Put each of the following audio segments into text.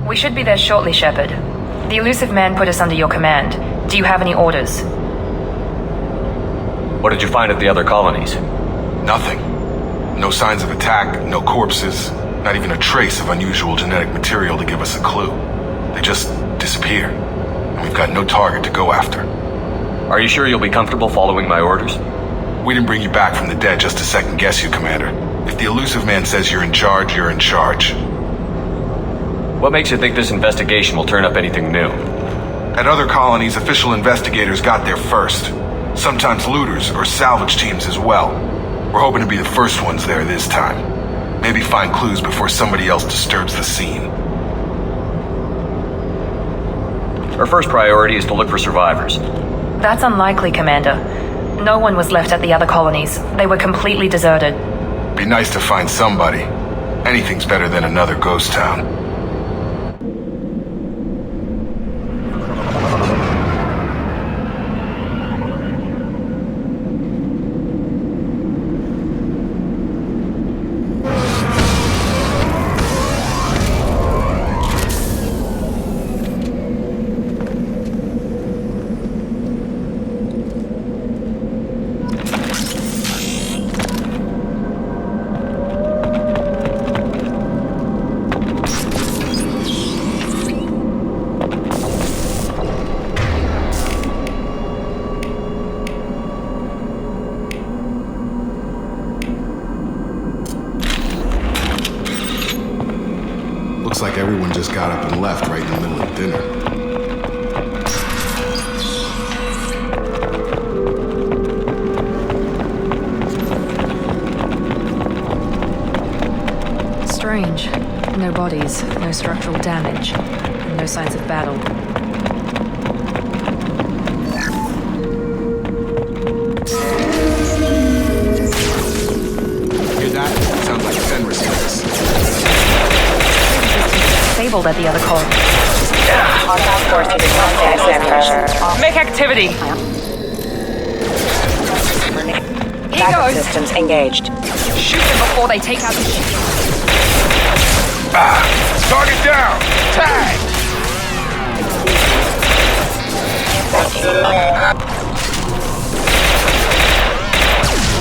We should be there shortly, Shepard. The elusive man put us under your command. Do you have any orders? What did you find at the other colonies? Nothing. No signs of attack, no corpses, not even a trace of unusual genetic material to give us a clue. They just disappear, and we've got no target to go after. Are you sure you'll be comfortable following my orders? We didn't bring you back from the dead just to second guess you, Commander. If the elusive man says you're in charge, you're in charge. What makes you think this investigation will turn up anything new? At other colonies, official investigators got there first. Sometimes looters or salvage teams as well. We're hoping to be the first ones there this time. Maybe find clues before somebody else disturbs the scene. Our first priority is to look for survivors. That's unlikely, Commander. No one was left at the other colonies. They were completely deserted. Be nice to find somebody. Anything's better than another ghost town. Looks like everyone just got up and left right in the middle of dinner. Strange. No bodies, no structural damage, and no signs of battle. Hear that? Sounds like Fenris place. Disabled at the other colony. Make activity. He Backup goes. systems engaged. Shoot them before they take out the ship. Target down! Tag!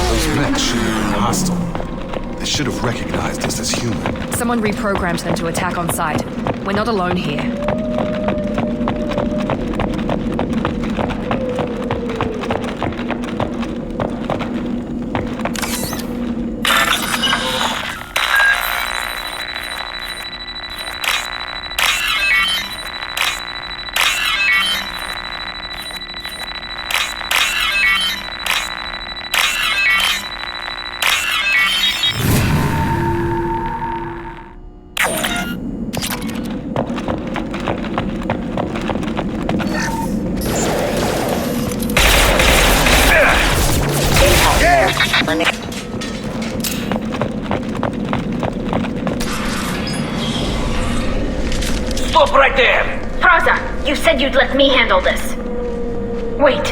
Those men should have been hostile. They should have recognized us as human. Someone reprogrammed them to attack on sight. We're not alone here. Stop right there! Praza, you said you'd let me handle this. Wait,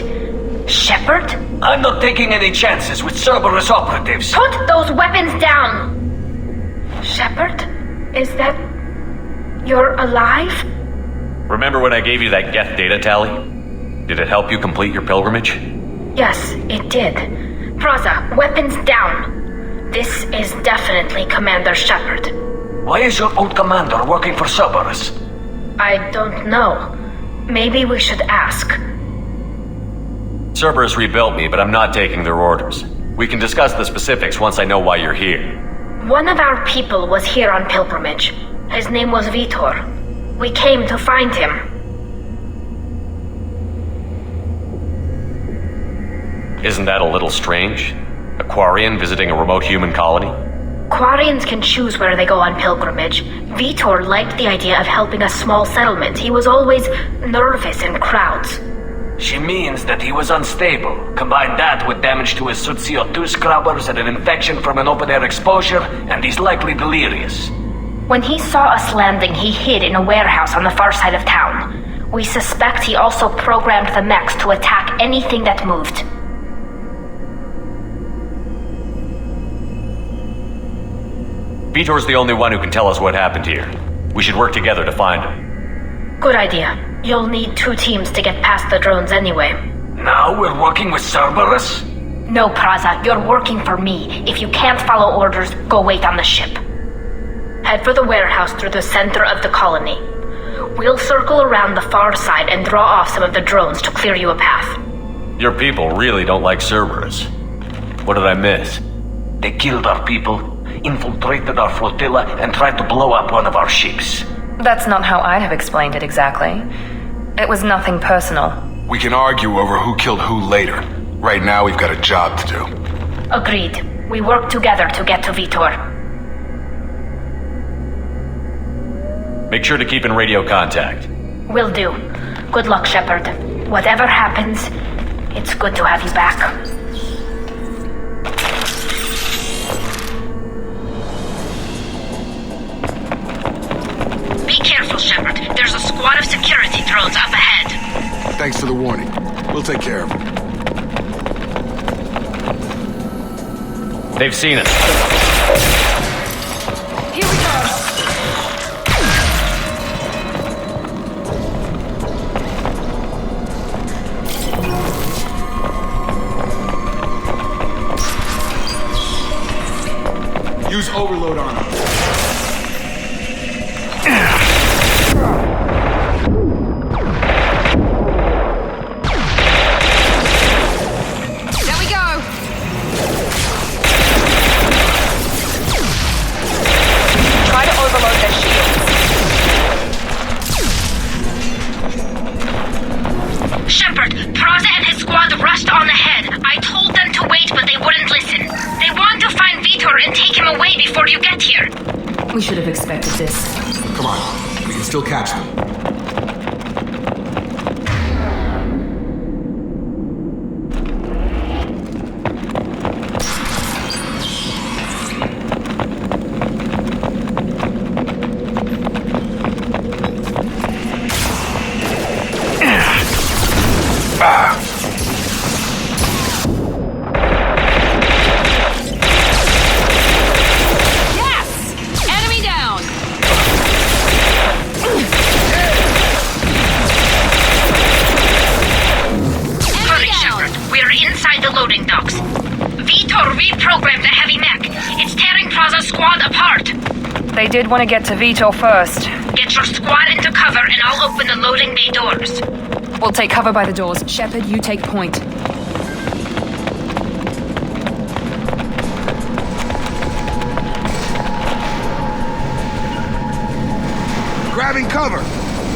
Shepard? I'm not taking any chances with Cerberus operatives. Put those weapons down! Shepard? Is that... you're alive? Remember when I gave you that Geth data tally? Did it help you complete your pilgrimage? Yes, it did. Praza, weapons down. This is definitely Commander Shepard. Why is your old commander working for Cerberus? I don't know. Maybe we should ask. Cerberus rebuilt me, but I'm not taking their orders. We can discuss the specifics once I know why you're here. One of our people was here on pilgrimage. His name was Vitor. We came to find him. Isn't that a little strange? A Quarian visiting a remote human colony? Quarians can choose where they go on pilgrimage. Vitor liked the idea of helping a small settlement. He was always nervous in crowds. She means that he was unstable. Combine that with damage to his Sud CO2 scrubbers and an infection from an open-air exposure, and he's likely delirious. When he saw us landing, he hid in a warehouse on the far side of town. We suspect he also programmed the mechs to attack anything that moved. Vitor's the only one who can tell us what happened here. We should work together to find him. Good idea. You'll need 2 teams to get past the drones anyway. Now we're working with Cerberus? No, Praza, you're working for me. If you can't follow orders, go wait on the ship. Head for the warehouse through the center of the colony. We'll circle around the far side and draw off some of the drones to clear you a path. Your people really don't like Cerberus. What did I miss? They killed our people, infiltrated our flotilla, and tried to blow up one of our ships. That's not how I'd have explained it exactly. It was nothing personal. We can argue over who killed who later. Right now, we've got a job to do. Agreed. We work together to get to Vitor. Make sure to keep in radio contact. Will do. Good luck, Shepard. Whatever happens, it's good to have you back. Be careful, Shepard. There's a squad of security drones up ahead. Thanks for the warning. We'll take care of them. They've seen us. Here we go. Use overload on them. There we go. Try to overload their shields. Shepard, Praza and his squad rushed on ahead. I told them to wait, but they wouldn't listen. They want to find Vitor and take him away before you get here. We should have expected this. Come on, we can still catch them. Yes! Enemy down. Hurry, Shepard. We're inside the loading docks. Vitor reprogrammed the heavy mech. It's tearing Praza's squad apart. They did want to get to Vitor first. Get your squad into cover and I'll open the loading bay doors. We'll take cover by the doors. Shepard, you take point. Grabbing cover.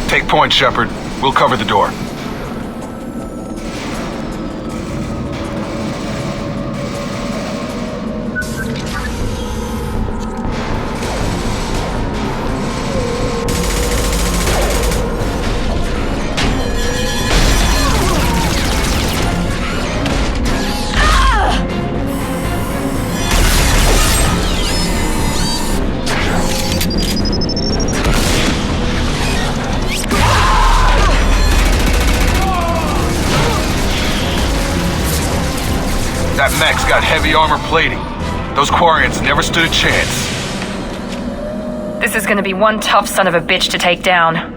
Take point, Shepard. We'll cover the door. That mech's got heavy armor plating. Those Quarians never stood a chance. This is gonna be one tough son of a bitch to take down.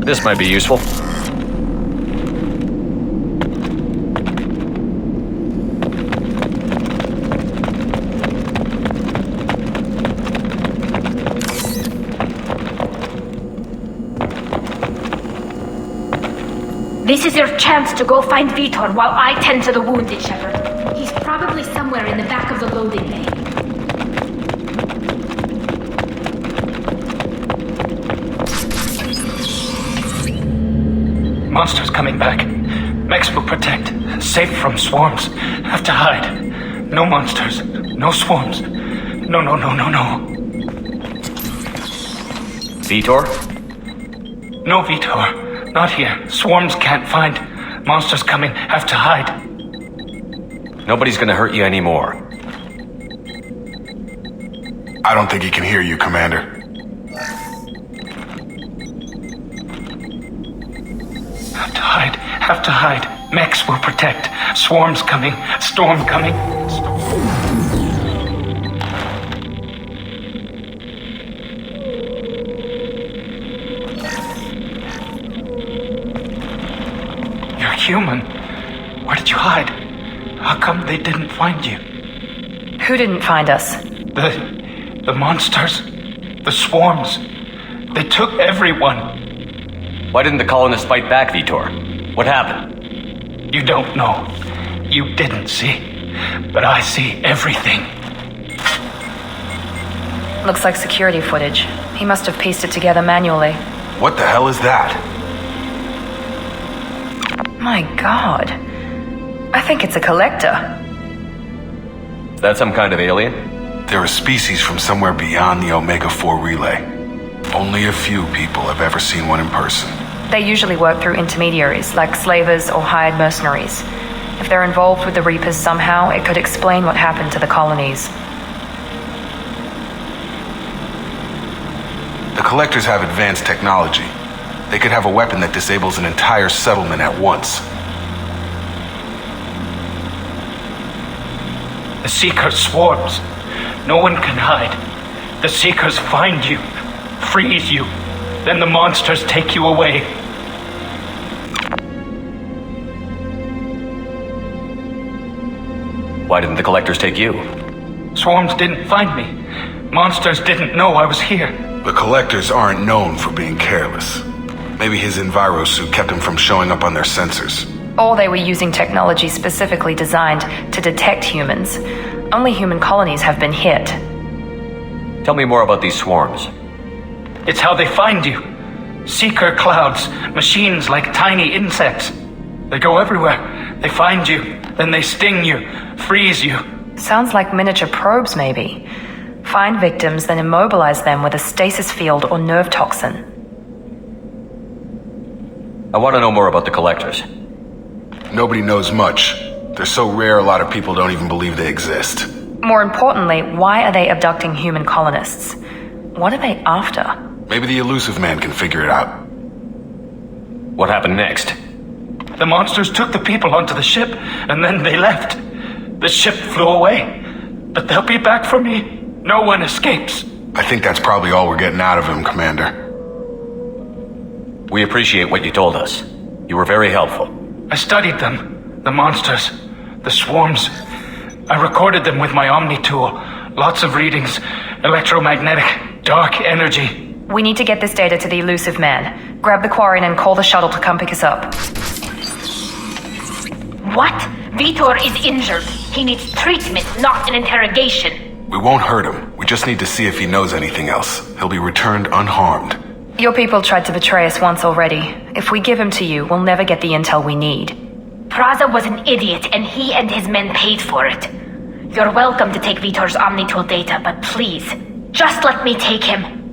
This might be useful. This is your chance to go find Vitor while I tend to the wounded, Shepard. He's probably somewhere in the back of the loading bay. Monsters coming back. Mechs will protect. Safe from swarms. Have to hide. No monsters. No swarms. No. Vitor? No Vitor. Not here. Swarms can't find. Monsters coming. Have to hide. Nobody's gonna hurt you anymore. I don't think he can hear you, Commander. Have to hide. Have to hide. Mechs will protect. Swarms coming. Storm coming. You're human. Where did you hide? How come they didn't find you? Who didn't find us? The monsters. The swarms. They took everyone. Why didn't the colonists fight back, Vitor? What happened? You don't know. You didn't see. But I see everything. Looks like security footage. He must have pieced it together manually. What the hell is that? My God. I think it's a collector. Is that some kind of alien? They're a species from somewhere beyond the Omega-4 relay. Only a few people have ever seen one in person. They usually work through intermediaries, like slavers or hired mercenaries. If they're involved with the Reapers somehow, it could explain what happened to the colonies. The collectors have advanced technology. They could have a weapon that disables an entire settlement at once. The Seeker swarms. No one can hide. The Seekers find you, freeze you, then the monsters take you away. Why didn't the collectors take you? Swarms didn't find me. Monsters didn't know I was here. The collectors aren't known for being careless. Maybe his enviro suit kept him from showing up on their sensors. Or they were using technology specifically designed to detect humans. Only human colonies have been hit. Tell me more about these swarms. It's how they find you. Seeker clouds, machines like tiny insects. They go everywhere. They find you, then they sting you, freeze you. Sounds like miniature probes, maybe. Find victims, then immobilize them with a stasis field or nerve toxin. I want to know more about the collectors. Nobody knows much. They're so rare a lot of people don't even believe they exist. More importantly, why are they abducting human colonists? What are they after? Maybe the elusive man can figure it out. What happened next? The monsters took the people onto the ship, and then they left. The ship flew away. But they'll be back for me. No one escapes. I think that's probably all we're getting out of him, Commander. We appreciate what you told us. You were very helpful. I studied them. The monsters. The swarms. I recorded them with my Omni tool. Lots of readings. Electromagnetic. Dark energy. We need to get this data to the elusive man. Grab the Quarian and call the shuttle to come pick us up. What? Vitor is injured. He needs treatment, not an interrogation. We won't hurt him. We just need to see if he knows anything else. He'll be returned unharmed. Your people tried to betray us once already. If we give him to you, we'll never get the intel we need. Praza was an idiot, and he and his men paid for it. You're welcome to take Vitor's Omnitool data, but please, just let me take him.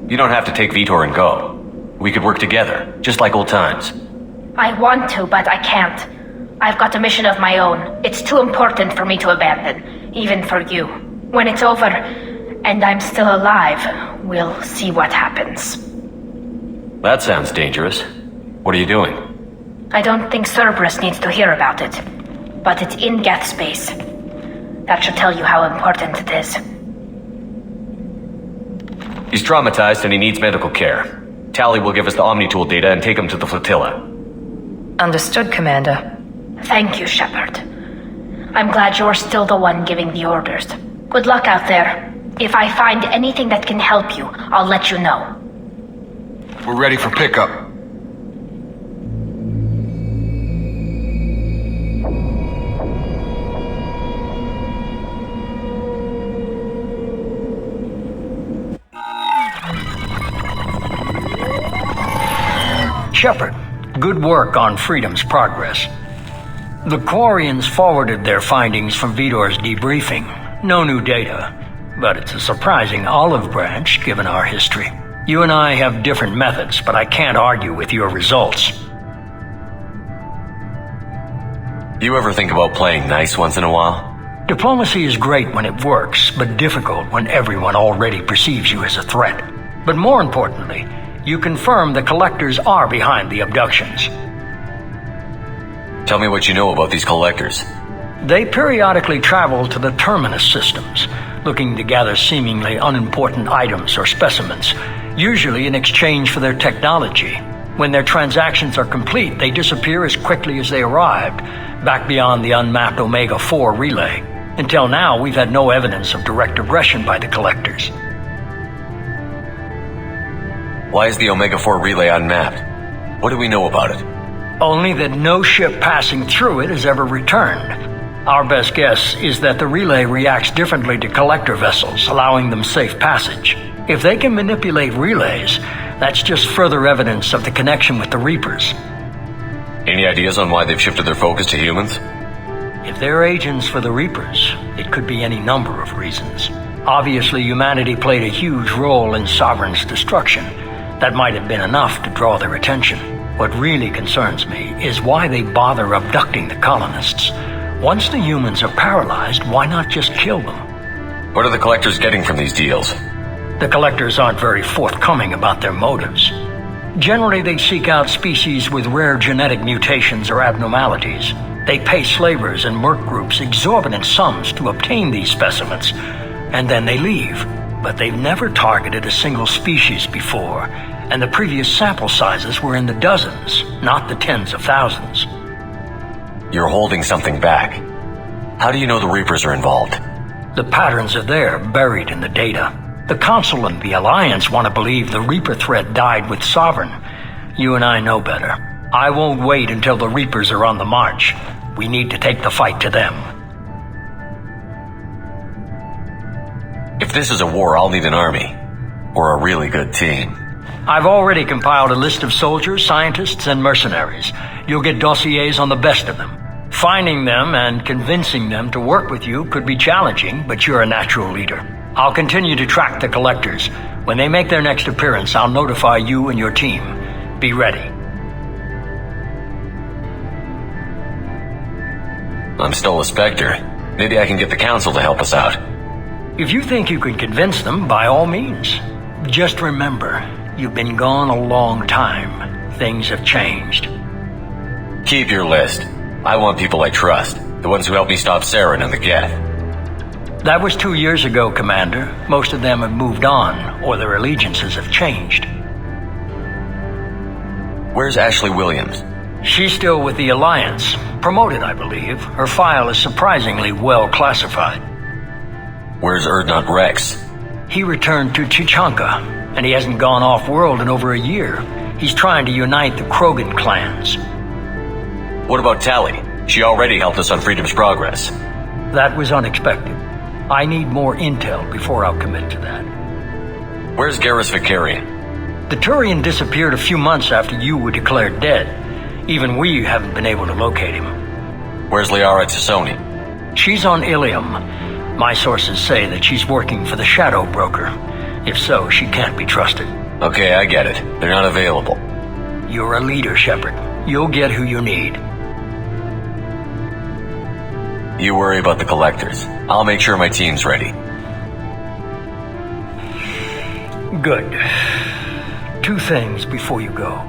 You don't have to take Vitor and go. We could work together, just like old times. I want to, but I can't. I've got a mission of my own. It's too important for me to abandon, even for you. When it's over, and I'm still alive, we'll see what happens. That sounds dangerous. What are you doing? I don't think Cerberus needs to hear about it, but it's in Geth space. That should tell you how important it is. He's traumatized and he needs medical care. Tally will give us the Omni-Tool data and take him to the flotilla. Understood, Commander. Thank you, Shepard. I'm glad you're still the one giving the orders. Good luck out there. If I find anything that can help you, I'll let you know. We're ready for pickup. Shepard, good work on Freedom's progress. The Quarians forwarded their findings from Vidor's debriefing. No new data, but it's a surprising olive branch given our history. You and I have different methods, but I can't argue with your results. You ever think about playing nice once in a while? Diplomacy is great when it works, but difficult when everyone already perceives you as a threat. But more importantly, you confirm the Collectors are behind the abductions. Tell me what you know about these Collectors. They periodically travel to the Terminus systems, looking to gather seemingly unimportant items or specimens, usually in exchange for their technology. When their transactions are complete, they disappear as quickly as they arrived, back beyond the unmapped Omega-4 relay. Until now, we've had no evidence of direct aggression by the Collectors. Why is the Omega-4 relay unmapped? What do we know about it? Only that no ship passing through it has ever returned. Our best guess is that the relay reacts differently to Collector vessels, allowing them safe passage. If they can manipulate relays, that's just further evidence of the connection with the Reapers. Any ideas on why they've shifted their focus to humans? If they're agents for the Reapers, it could be any number of reasons. Obviously, humanity played a huge role in Sovereign's destruction. That might have been enough to draw their attention. What really concerns me is why they bother abducting the colonists. Once the humans are paralyzed, why not just kill them? What are the Collectors getting from these deals? The Collectors aren't very forthcoming about their motives. Generally, they seek out species with rare genetic mutations or abnormalities. They pay slavers and merc groups exorbitant sums to obtain these specimens, and then they leave. But they've never targeted a single species before, and the previous sample sizes were in the dozens, not the tens of thousands. You're holding something back. How do you know the Reapers are involved? The patterns are there, buried in the data. The Council and the Alliance want to believe the Reaper threat died with Sovereign. You and I know better. I won't wait until the Reapers are on the march. We need to take the fight to them. If this is a war, I'll need an army. Or a really good team. I've already compiled a list of soldiers, scientists, and mercenaries. You'll get dossiers on the best of them. Finding them and convincing them to work with you could be challenging, but you're a natural leader. I'll continue to track the Collectors. When they make their next appearance, I'll notify you and your team. Be ready. I'm still a Spectre. Maybe I can get the Council to help us out. If you think you can convince them, by all means. Just remember, you've been gone a long time. Things have changed. Keep your list. I want people I trust. The ones who helped me stop Saren and the Geth. That was 2 years ago, Commander. Most of them have moved on, or their allegiances have changed. Where's Ashley Williams? She's still with the Alliance. Promoted, I believe. Her file is surprisingly well classified. Where's Erdnot Rex? He returned to Chichanka, and he hasn't gone off-world in over a year. He's trying to unite the Krogan clans. What about Tally? She already helped us on Freedom's progress. That was unexpected. I need more intel before I'll commit to that. Where's Garrus Vicarian? The Turian disappeared a few months after you were declared dead. Even we haven't been able to locate him. Where's Liara Tassoni? She's on Ilium. My sources say that she's working for the Shadow Broker. If so, she can't be trusted. Okay, I get it. They're not available. You're a leader, Shepard. You'll get who you need. You worry about the Collectors. I'll make sure my team's ready. Good. 2 things before you go.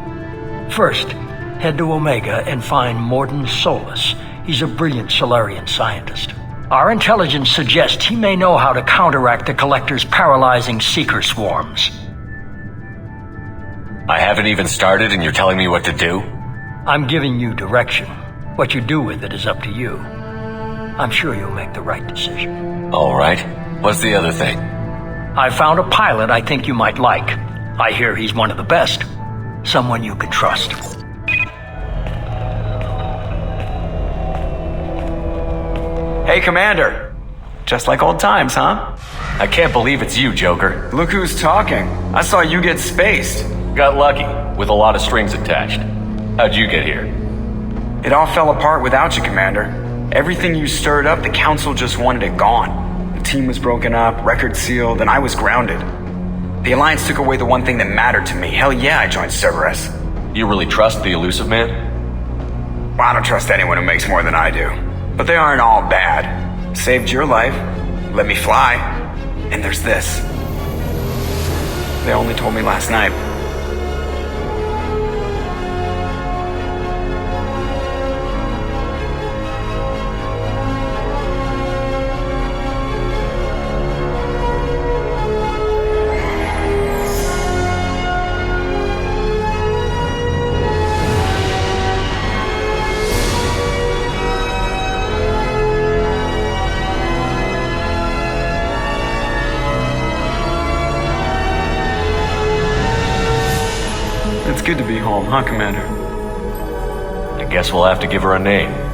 First, head to Omega and find Morden Solus. He's a brilliant Solarian scientist. Our intelligence suggests he may know how to counteract the Collector's paralyzing Seeker swarms. I haven't even started and you're telling me what to do? I'm giving you direction. What you do with it is up to you. I'm sure you'll make the right decision. All right. What's the other thing? I found a pilot I think you might like. I hear he's one of the best. Someone you can trust. Hey, Commander. Just like old times, huh? I can't believe it's you, Joker. Look who's talking. I saw you get spaced. Got lucky, with a lot of strings attached. How'd you get here? It all fell apart without you, Commander. Everything you stirred up, the Council just wanted it gone. The team was broken up, record sealed, and I was grounded. The Alliance took away the one thing that mattered to me. Hell yeah, I joined Cerberus. You really trust the elusive man? Well, I don't trust anyone who makes more than I do. But they aren't all bad. Saved your life, let me fly, and there's this. They only told me last night. It's good to be home, huh, Commander? I guess we'll have to give her a name.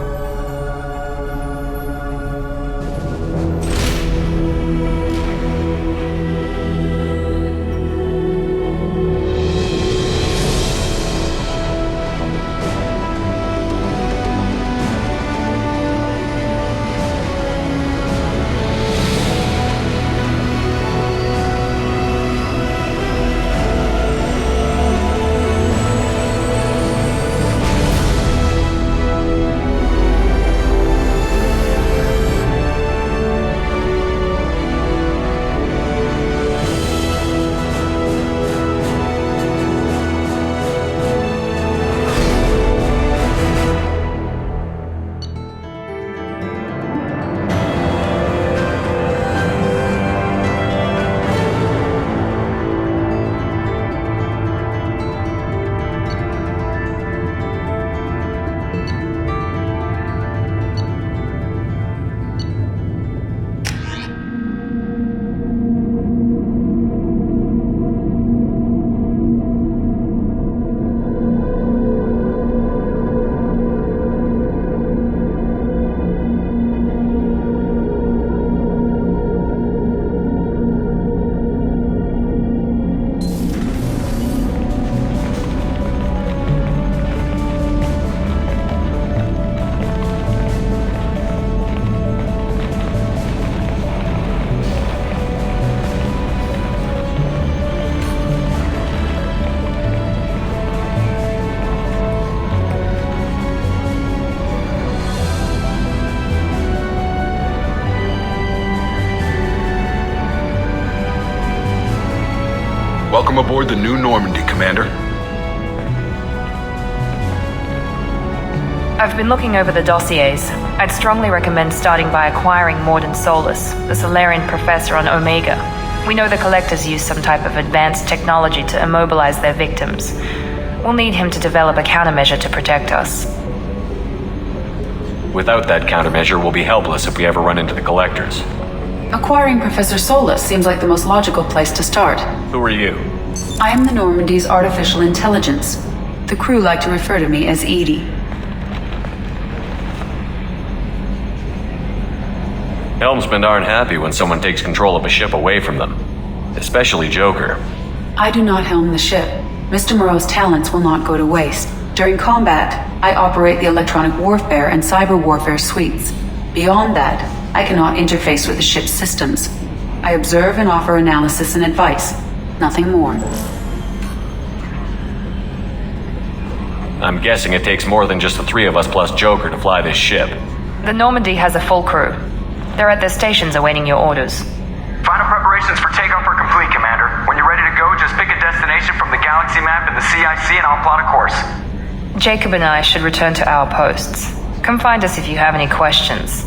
Welcome aboard the New Normandy, Commander. I've been looking over the dossiers. I'd strongly recommend starting by acquiring Morden Solus, the Solarian professor on Omega. We know the Collectors use some type of advanced technology to immobilize their victims. We'll need him to develop a countermeasure to protect us. Without that countermeasure, we'll be helpless if we ever run into the Collectors. Acquiring Professor Solus seems like the most logical place to start. Who are you? I am the Normandy's artificial intelligence. The crew like to refer to me as Edie. Helmsmen aren't happy when someone takes control of a ship away from them. Especially Joker. I do not helm the ship. Mr. Moreau's talents will not go to waste. During combat, I operate the electronic warfare and cyber warfare suites. Beyond that, I cannot interface with the ship's systems. I observe and offer analysis and advice. Nothing more. I'm guessing it takes more than just the three of us plus Joker to fly this ship. The Normandy has a full crew. They're at their stations awaiting your orders. Final preparations for takeoff are complete, Commander. When you're ready to go, just pick a destination from the galaxy map and the CIC and I'll plot a course. Jacob and I should return to our posts. Come find us if you have any questions.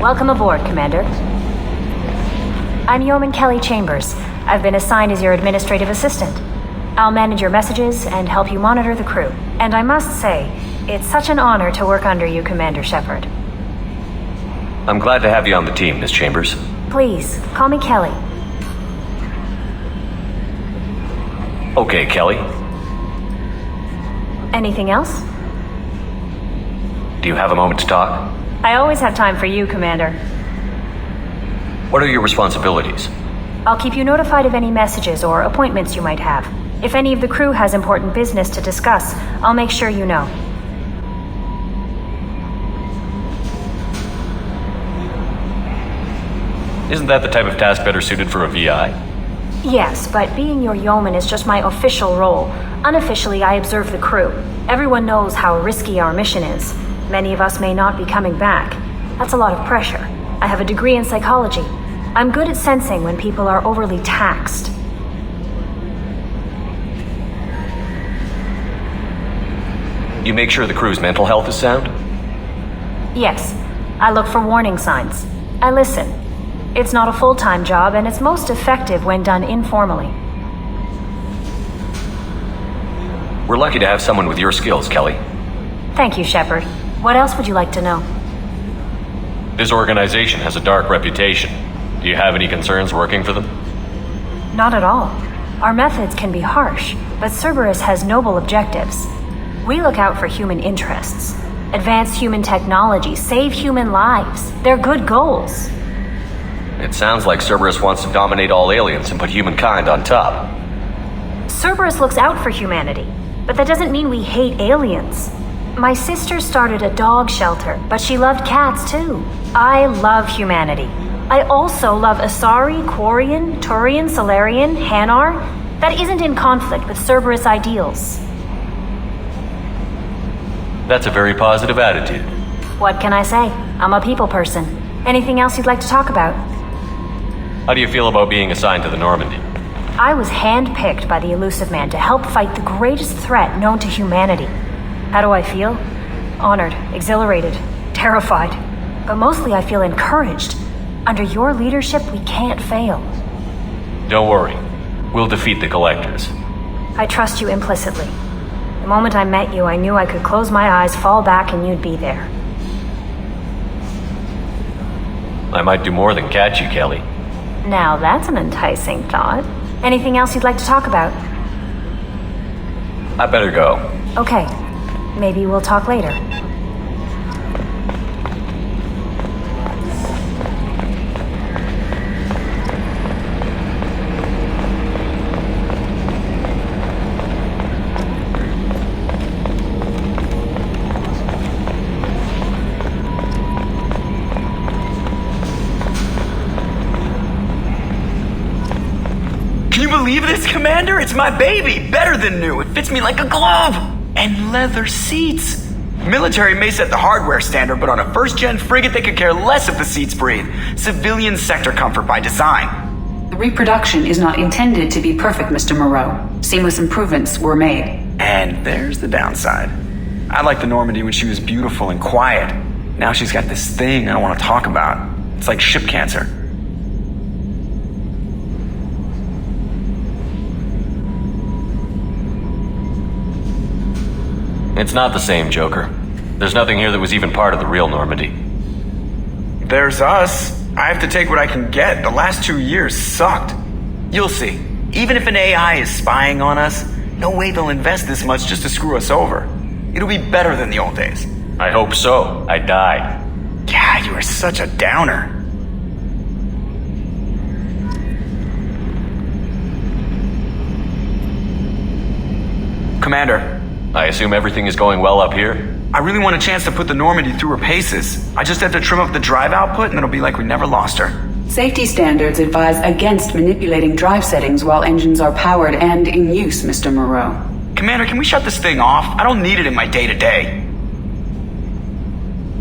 Welcome aboard, Commander. I'm Yeoman Kelly Chambers. I've been assigned as your administrative assistant. I'll manage your messages and help you monitor the crew. And I must say, it's such an honor to work under you, Commander Shepard. I'm glad to have you on the team, Miss Chambers. Please, call me Kelly. Okay, Kelly. Anything else? Do you have a moment to talk? I always have time for you, Commander. What are your responsibilities? I'll keep you notified of any messages or appointments you might have. If any of the crew has important business to discuss, I'll make sure you know. Isn't that the type of task better suited for a VI? Yes, but being your yeoman is just my official role. Unofficially, I observe the crew. Everyone knows how risky our mission is. Many of us may not be coming back. That's a lot of pressure. I have a degree in psychology. I'm good at sensing when people are overly taxed. You make sure the crew's mental health is sound? Yes, I look for warning signs. I listen. It's not a full-time job, and it's most effective when done informally. We're lucky to have someone with your skills, Kelly. Thank you, Shepard. What else would you like to know? This organization has a dark reputation. Do you have any concerns working for them? Not at all. Our methods can be harsh, but Cerberus has noble objectives. We look out for human interests. Advance human technology, save human lives. They're good goals. It sounds like Cerberus wants to dominate all aliens and put humankind on top. Cerberus looks out for humanity, but that doesn't mean we hate aliens. My sister started a dog shelter, but she loved cats too. I love humanity. I also love Asari, Quarian, Turian, Solarian, Hanar. That isn't in conflict with Cerberus ideals. That's a very positive attitude. What can I say? I'm a people person. Anything else you'd like to talk about? How do you feel about being assigned to the Normandy? I was handpicked by the Elusive Man to help fight the greatest threat known to humanity. How do I feel? Honored, exhilarated, terrified. But mostly I feel encouraged. Under your leadership, we can't fail. Don't worry. We'll defeat the Collectors. I trust you implicitly. The moment I met you, I knew I could close my eyes, fall back, and you'd be there. I might do more than catch you, Kelly. Now that's an enticing thought. Anything else you'd like to talk about? I better go. Okay. Maybe we'll talk later. Can you believe this, Commander? It's my baby! Better than new. It fits me like a glove! And leather seats. Military may set the hardware standard, but on a first-gen frigate they could care less if the seats breathe. Civilian sector comfort by design. The reproduction is not intended to be perfect, Mr. Moreau. Seamless improvements were made. And there's the downside. I liked the Normandy when she was beautiful and quiet. Now she's got this thing I don't want to talk about. It's like ship cancer. It's not the same, Joker. There's nothing here that was even part of the real Normandy. There's us. I have to take what I can get. The last 2 years sucked. You'll see. Even if an AI is spying on us, no way they'll invest this much just to screw us over. It'll be better than the old days. I hope so. I died. God, you are such a downer. Commander. I assume everything is going well up here? I really want a chance to put the Normandy through her paces. I just have to trim up the drive output and it'll be like we never lost her. Safety standards advise against manipulating drive settings while engines are powered and in use, Mr. Moreau. Commander, can we shut this thing off? I don't need it in my day-to-day.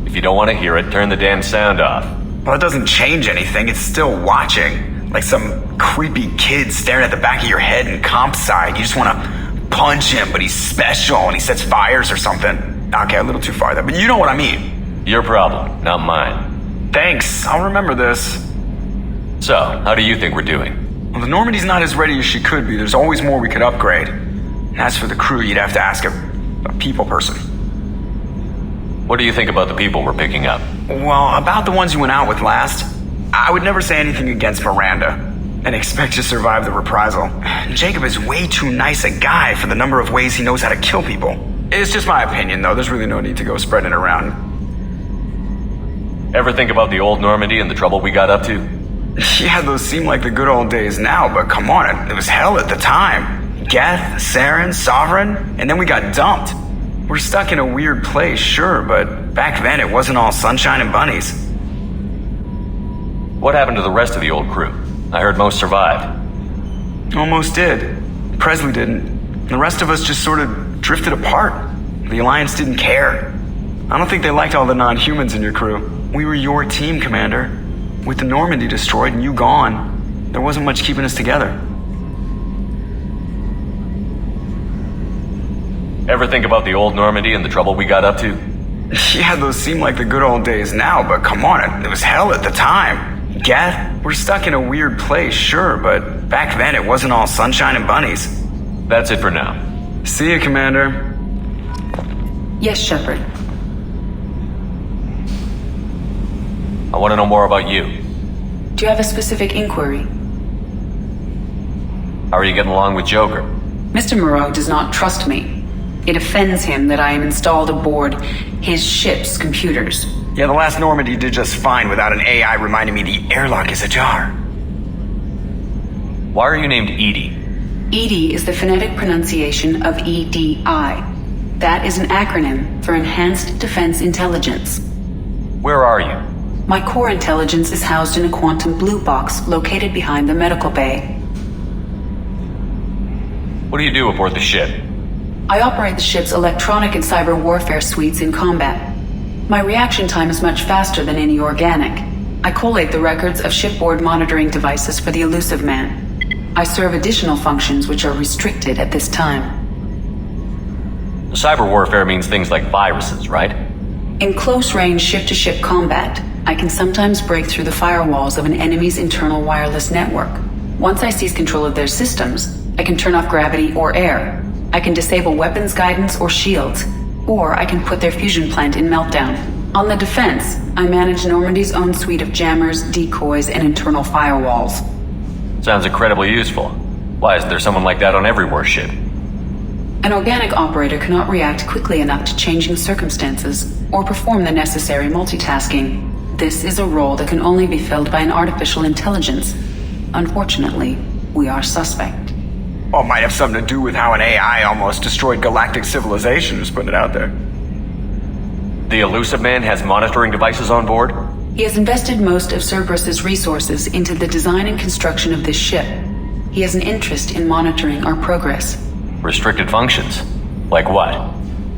If you don't want to hear it, turn the damn sound off. Well, it doesn't change anything. It's still watching. Like some creepy kid staring at the back of your head in comp side. You just want to punch him, but he's special and he sets fires or something. Okay, a little too far there, but you know what I mean. Your problem, not mine. Thanks, I'll remember this. So, how do you think we're doing? Well, the Normandy's not as ready as she could be. There's always more we could upgrade. And as for the crew, you'd have to ask a people person. What do you think about the people we're picking up? Well, about the ones you went out with last, I would never say anything against Miranda and expect to survive the reprisal. Jacob is way too nice a guy for the number of ways he knows how to kill people. It's just my opinion, though. There's really no need to go spreading it around. Ever think about the old Normandy and the trouble we got up to? Yeah, those seem like the good old days now, but come on, it was hell at the time. Geth, Saren, Sovereign, and then we got dumped. We're stuck in a weird place, sure, but back then it wasn't all sunshine and bunnies. What happened to the rest of the old crew? I heard most survived. Almost did. Presley didn't. The rest of us just sort of drifted apart. The Alliance didn't care. I don't think they liked all the non-humans in your crew. We were your team, Commander. With the Normandy destroyed and you gone, there wasn't much keeping us together. Ever think about the old Normandy and the trouble we got up to? Yeah, those seem like the good old days now, but come on, it was hell at the time. Geth, we're stuck in a weird place, sure, but back then it wasn't all sunshine and bunnies. That's it for now. See you, Commander. Yes, Shepard. I want to know more about you. Do you have a specific inquiry? How are you getting along with Joker? Mr. Moreau does not trust me. It offends him that I am installed aboard his ship's computers. Yeah, the last Normandy did just fine without an AI reminding me the airlock is ajar. Why are you named Edie? EDI is the phonetic pronunciation of EDI. That is an acronym for Enhanced Defense Intelligence. Where are you? My core intelligence is housed in a quantum blue box located behind the medical bay. What do you do aboard the ship? I operate the ship's electronic and cyber warfare suites in combat. My reaction time is much faster than any organic. I collate the records of shipboard monitoring devices for the Elusive Man. I serve additional functions which are restricted at this time. Cyber warfare means things like viruses, right? In close-range ship-to-ship combat, I can sometimes break through the firewalls of an enemy's internal wireless network. Once I seize control of their systems, I can turn off gravity or air. I can disable weapons guidance or shields, or I can put their fusion plant in meltdown. On the defense, I manage Normandy's own suite of jammers, decoys, and internal firewalls. Sounds incredibly useful. Why isn't there someone like that on every warship? An organic operator cannot react quickly enough to changing circumstances or perform the necessary multitasking. This is a role that can only be filled by an artificial intelligence. Unfortunately, we are suspect. Well, it might have something to do with how an AI almost destroyed galactic civilization, just putting it out there. The Elusive Man has monitoring devices on board? He has invested most of Cerberus's resources into the design and construction of this ship. He has an interest in monitoring our progress. Restricted functions? Like what?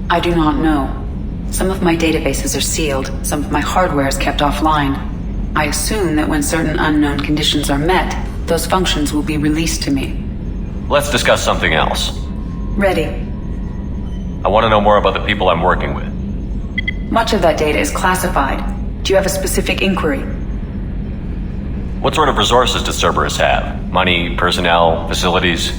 I do not know. Some of my databases are sealed, some of my hardware is kept offline. I assume that when certain unknown conditions are met, those functions will be released to me. Let's discuss something else. Ready. I want to know more about the people I'm working with. Much of that data is classified. Do you have a specific inquiry? What sort of resources does Cerberus have? Money, personnel, facilities?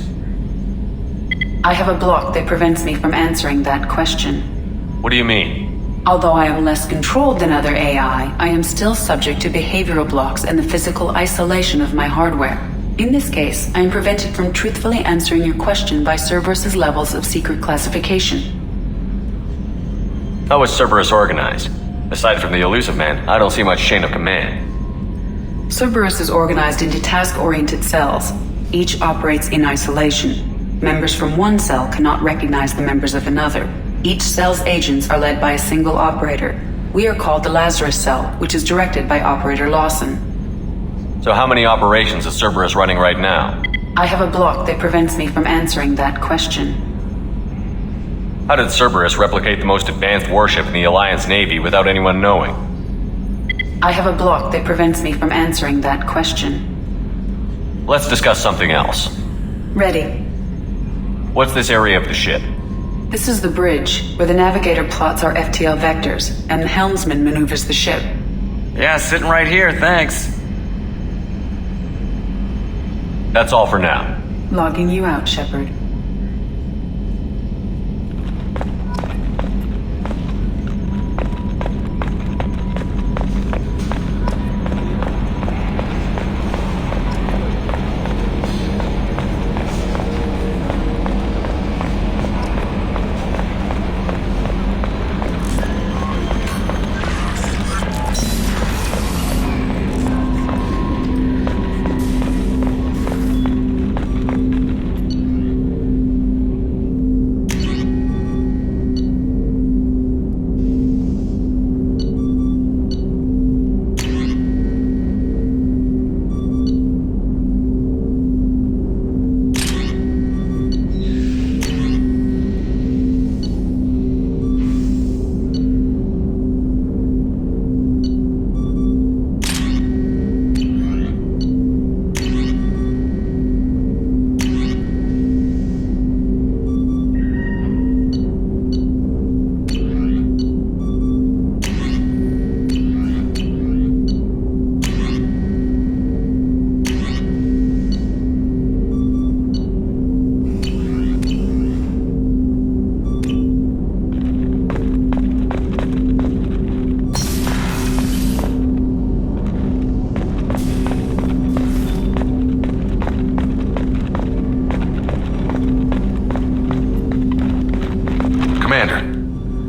I have a block that prevents me from answering that question. What do you mean? Although I am less controlled than other AI, I am still subject to behavioral blocks and the physical isolation of my hardware. In this case, I am prevented from truthfully answering your question by Cerberus's levels of secret classification. How is Cerberus organized? Aside from the Elusive Man, I don't see much chain of command. Cerberus is organized into task-oriented cells. Each operates in isolation. Members from one cell cannot recognize the members of another. Each cell's agents are led by a single operator. We are called the Lazarus Cell, which is directed by Operator Lawson. So how many operations is Cerberus running right now? I have a block that prevents me from answering that question. How did Cerberus replicate the most advanced warship in the Alliance Navy without anyone knowing? I have a block that prevents me from answering that question. Let's discuss something else. Ready. What's this area of the ship? This is the bridge, where the navigator plots our FTL vectors, and the helmsman maneuvers the ship. Yeah, sitting right here, thanks. That's all for now. Logging you out, Shepard.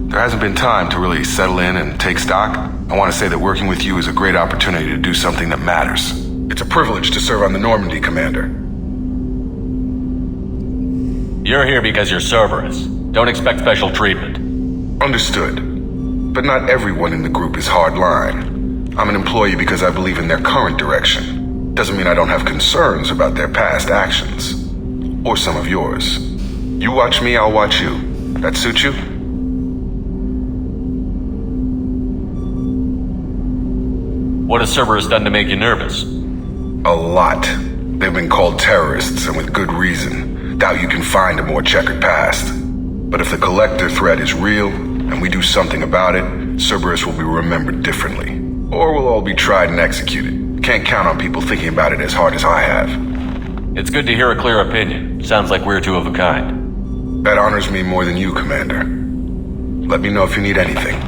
There hasn't been time to really settle in and take stock. I want to say that working with you is a great opportunity to do something that matters. It's a privilege to serve on the Normandy, Commander. You're here because you're Cerberus. Don't expect special treatment. Understood. But not everyone in the group is hardline. I'm an employee because I believe in their current direction. Doesn't mean I don't have concerns about their past actions. Or some of yours. You watch me, I'll watch you. That suit you? What has Cerberus done to make you nervous? A lot. They've been called terrorists, and with good reason. Doubt you can find a more checkered past. But if the Collector threat is real, and we do something about it, Cerberus will be remembered differently. Or we'll all be tried and executed. Can't count on people thinking about it as hard as I have. It's good to hear a clear opinion. Sounds like we're two of a kind. That honors me more than you, Commander. Let me know if you need anything.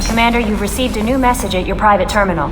Commander, you've received a new message at your private terminal.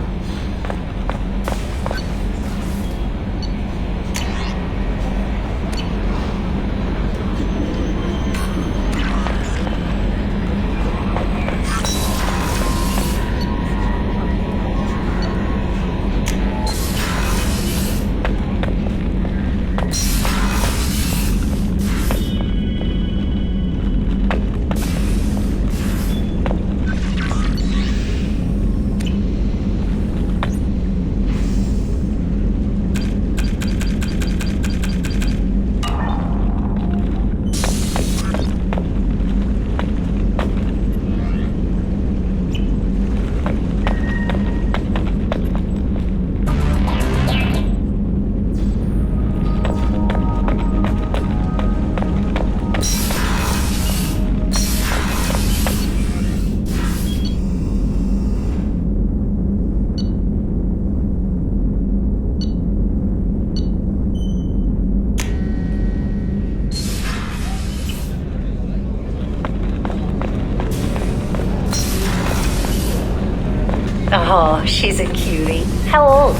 Oh, she's a cutie. How old?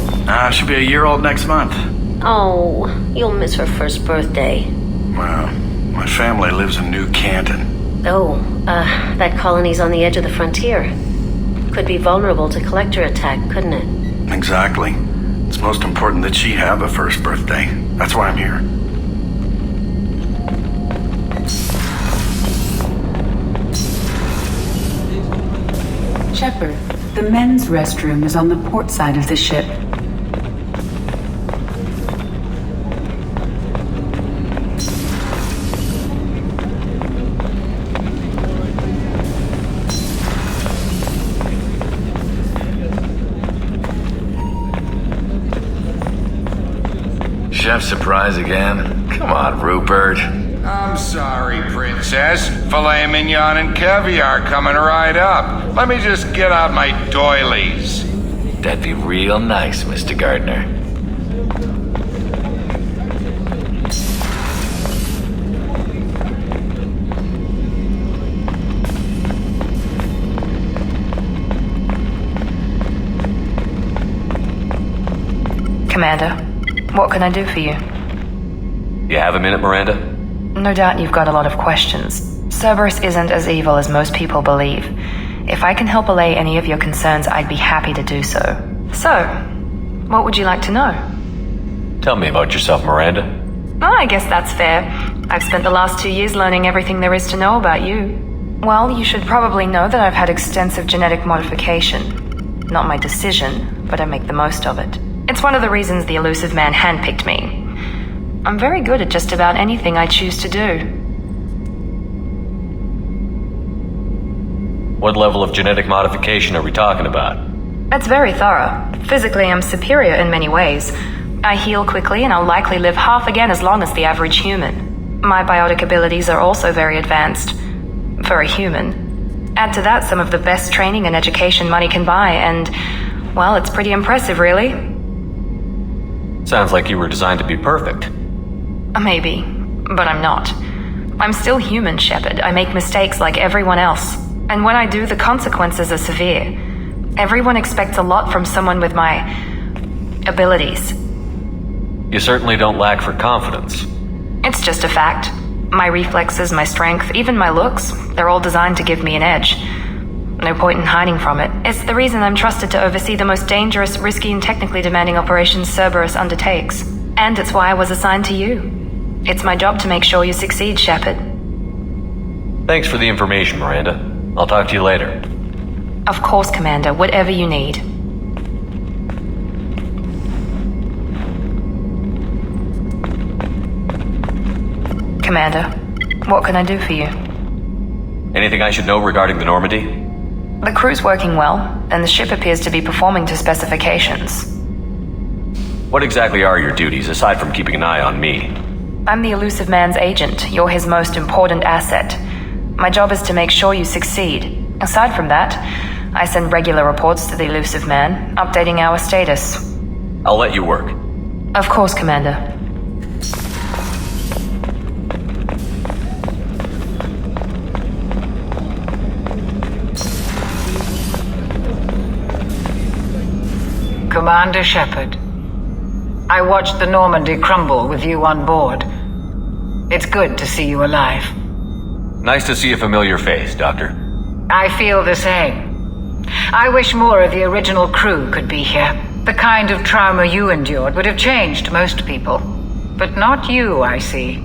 She'll be a year old next month. Oh, you'll miss her first birthday. Well, my family lives in New Canton. Oh, that colony's on the edge of the frontier. Could be vulnerable to collector attack, couldn't it? Exactly. It's most important that she have a first birthday. That's why I'm here. Shepard, The men's restroom is on the port side of the ship. Chef surprise again? Come on, Rupert. I'm sorry, Princess. Filet mignon and caviar coming right up. Let me just get out my doilies. That'd be real nice, Mr. Gardner. Commander, what can I do for you? You have a minute, Miranda? No doubt you've got a lot of questions. Cerberus isn't as evil as most people believe. If I can help allay any of your concerns, I'd be happy to do so. So, what would you like to know? Tell me about yourself, Miranda. Oh, I guess that's fair. I've spent the last 2 years learning everything there is to know about you. Well, you should probably know that I've had extensive genetic modification. Not my decision, but I make the most of it. It's one of the reasons the elusive man handpicked me. I'm very good at just about anything I choose to do. What level of genetic modification are we talking about? It's very thorough. Physically, I'm superior in many ways. I heal quickly and I'll likely live half again as long as the average human. My biotic abilities are also very advanced. For a human. Add to that some of the best training and education money can buy, and, well, it's pretty impressive, really. Sounds like you were designed to be perfect. Maybe, but I'm not. I'm still human, Shepard. I make mistakes like everyone else. And when I do, the consequences are severe. Everyone expects a lot from someone with my abilities. You certainly don't lack for confidence. It's just a fact. My reflexes, my strength, even my looks, they're all designed to give me an edge. No point in hiding from it. It's the reason I'm trusted to oversee the most dangerous, risky, and technically demanding operations Cerberus undertakes. And it's why I was assigned to you. It's my job to make sure you succeed, Shepard. Thanks for the information, Miranda. I'll talk to you later. Of course, Commander. Whatever you need. Commander, what can I do for you? Anything I should know regarding the Normandy? The crew's working well, and the ship appears to be performing to specifications. What exactly are your duties, aside from keeping an eye on me? I'm the elusive man's agent. You're his most important asset. My job is to make sure you succeed. Aside from that, I send regular reports to the elusive man, updating our status. I'll let you work. Of course, Commander. Commander Shepard, I watched the Normandy crumble with you on board. It's good to see you alive. Nice to see a familiar face, Doctor. I feel the same. I wish more of the original crew could be here. The kind of trauma you endured would have changed most people. But not you, I see.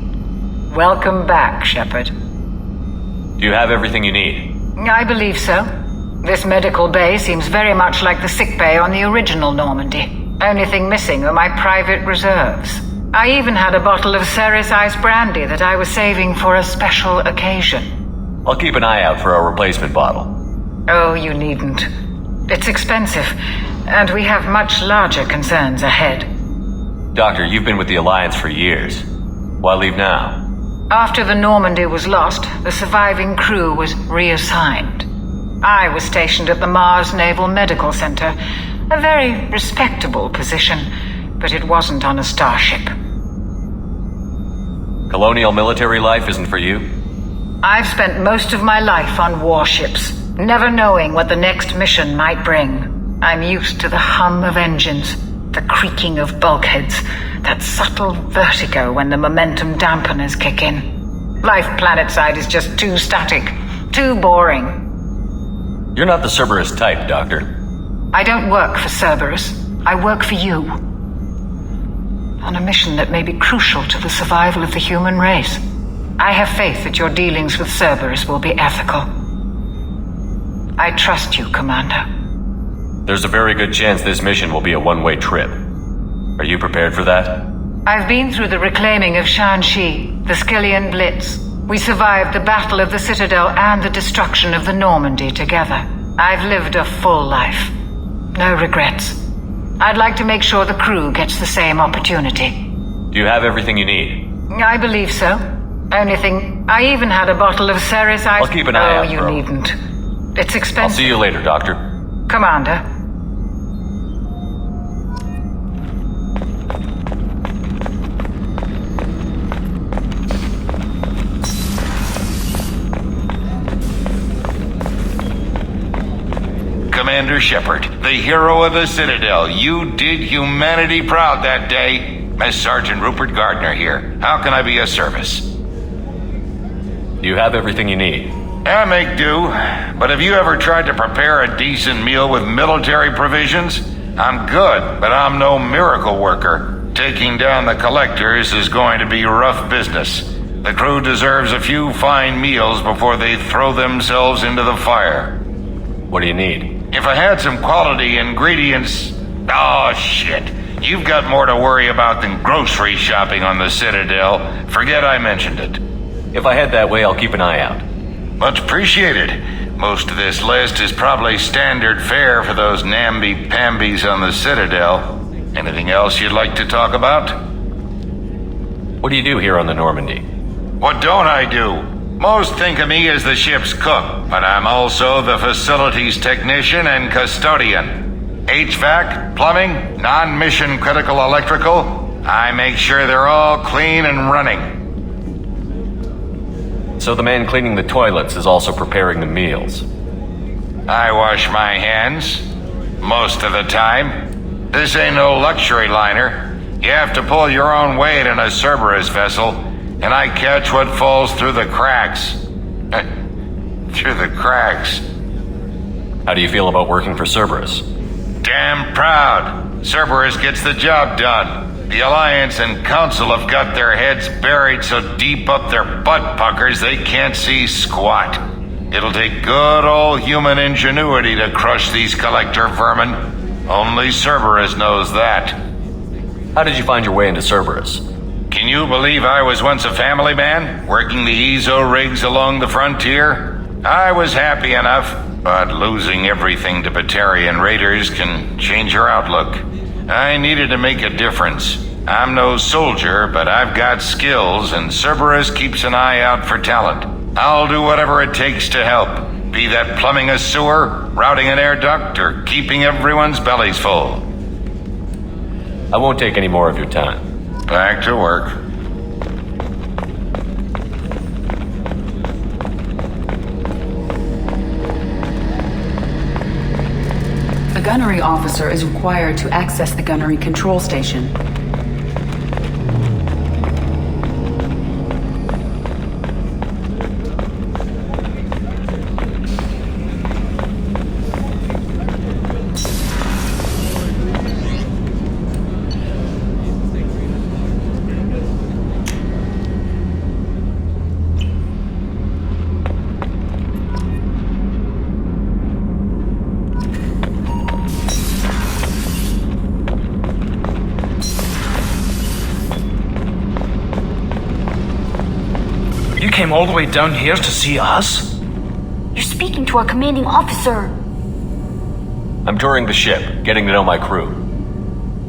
Welcome back, Shepard. Do you have everything you need? I believe so. This medical bay seems very much like the sick bay on the original Normandy. Only thing missing are my private reserves. I even had a bottle of Ceres Ice brandy that I was saving for a special occasion. I'll keep an eye out for a replacement bottle. Oh, you needn't. It's expensive, and we have much larger concerns ahead. Doctor, you've been with the Alliance for years. Why leave now? After the Normandy was lost, the surviving crew was reassigned. I was stationed at the Mars Naval Medical Center, a very respectable position, but it wasn't on a starship. Colonial military life isn't for you? I've spent most of my life on warships, never knowing what the next mission might bring. I'm used to the hum of engines, the creaking of bulkheads, that subtle vertigo when the momentum dampeners kick in. Life planetside is just too static, too boring. You're not the Cerberus type, Doctor. I don't work for Cerberus. I work for you. On a mission that may be crucial to the survival of the human race. I have faith that your dealings with Cerberus will be ethical. I trust you, Commander. There's a very good chance this mission will be a one-way trip. Are you prepared for that? I've been through the reclaiming of Shanxi, the Skillian Blitz. We survived the Battle of the Citadel and the destruction of the Normandy together. I've lived a full life. No regrets. I'd like to make sure the crew gets the same opportunity. Do you have everything you need? I believe so. Only thing, I even had a bottle of Ceres ice. I'll keep an eye out, you bro. needn't. It's expensive. I'll see you later, Doctor. Commander. Commander Shepard, the hero of the Citadel. You did humanity proud that day. As Sergeant Rupert Gardner here. How can I be of service? You have everything you need. I make do. But have you ever tried to prepare a decent meal with military provisions? I'm good, but I'm no miracle worker. Taking down the collectors is going to be rough business. The crew deserves a few fine meals before they throw themselves into the fire. What do you need? If I had some quality ingredients... Oh, shit. You've got more to worry about than grocery shopping on the Citadel. Forget I mentioned it. If I head that way, I'll keep an eye out. Much appreciated. Most of this list is probably standard fare for those namby-pambies on the Citadel. Anything else you'd like to talk about? What do you do here on the Normandy? What don't I do? Most think of me as the ship's cook, but I'm also the facilities technician and custodian. HVAC, plumbing, non-mission critical electrical. I make sure they're all clean and running. So the man cleaning the toilets is also preparing the meals. I wash my hands. Most of the time. This ain't no luxury liner. You have to pull your own weight in a Cerberus vessel, and I catch what falls through the cracks. Through the cracks. How do you feel about working for Cerberus? Damn proud. Cerberus gets the job done. The Alliance and Council have got their heads buried so deep up their butt puckers they can't see squat. It'll take good old human ingenuity to crush these collector vermin. Only Cerberus knows that. How did you find your way into Cerberus? Can you believe I was once a family man, working the EZO rigs along the frontier? I was happy enough, but losing everything to Batarian raiders can change your outlook. I needed to make a difference. I'm no soldier, but I've got skills, and Cerberus keeps an eye out for talent. I'll do whatever it takes to help, be that plumbing a sewer, routing an air duct, or keeping everyone's bellies full. I won't take any more of your time. Back to work. A gunnery officer is required to access the gunnery control station. You came all the way down here to see us? You're speaking to our commanding officer. I'm touring the ship, getting to know my crew.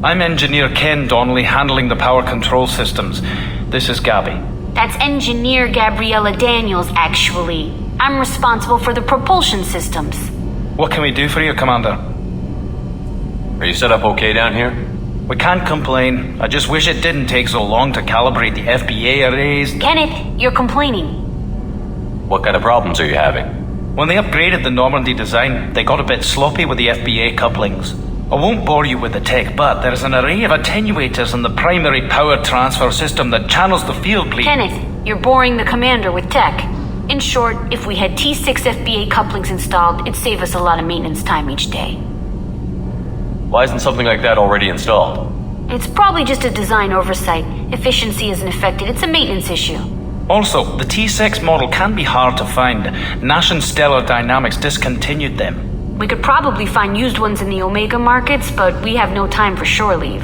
I'm Engineer Ken Donnelly, handling the power control systems. This is Gabby. That's Engineer Gabriella Daniels, actually. I'm responsible for the propulsion systems. What can we do for you, Commander? Are you set up okay down here? We can't complain. I just wish it didn't take so long to calibrate the FBA arrays. Kenneth, you're complaining. What kind of problems are you having? When they upgraded the Normandy design, they got a bit sloppy with the FBA couplings. I won't bore you with the tech, but there's an array of attenuators in the primary power transfer system that channels the field bleed. Kenneth, you're boring the commander with tech. In short, if we had T6 FBA couplings installed, it'd save us a lot of maintenance time each day. Why isn't something like that already installed? It's probably just a design oversight. Efficiency isn't affected. It's a maintenance issue. Also, the T6 model can be hard to find. Nash and Stellar Dynamics discontinued them. We could probably find used ones in the Omega markets, but we have no time for shore leave.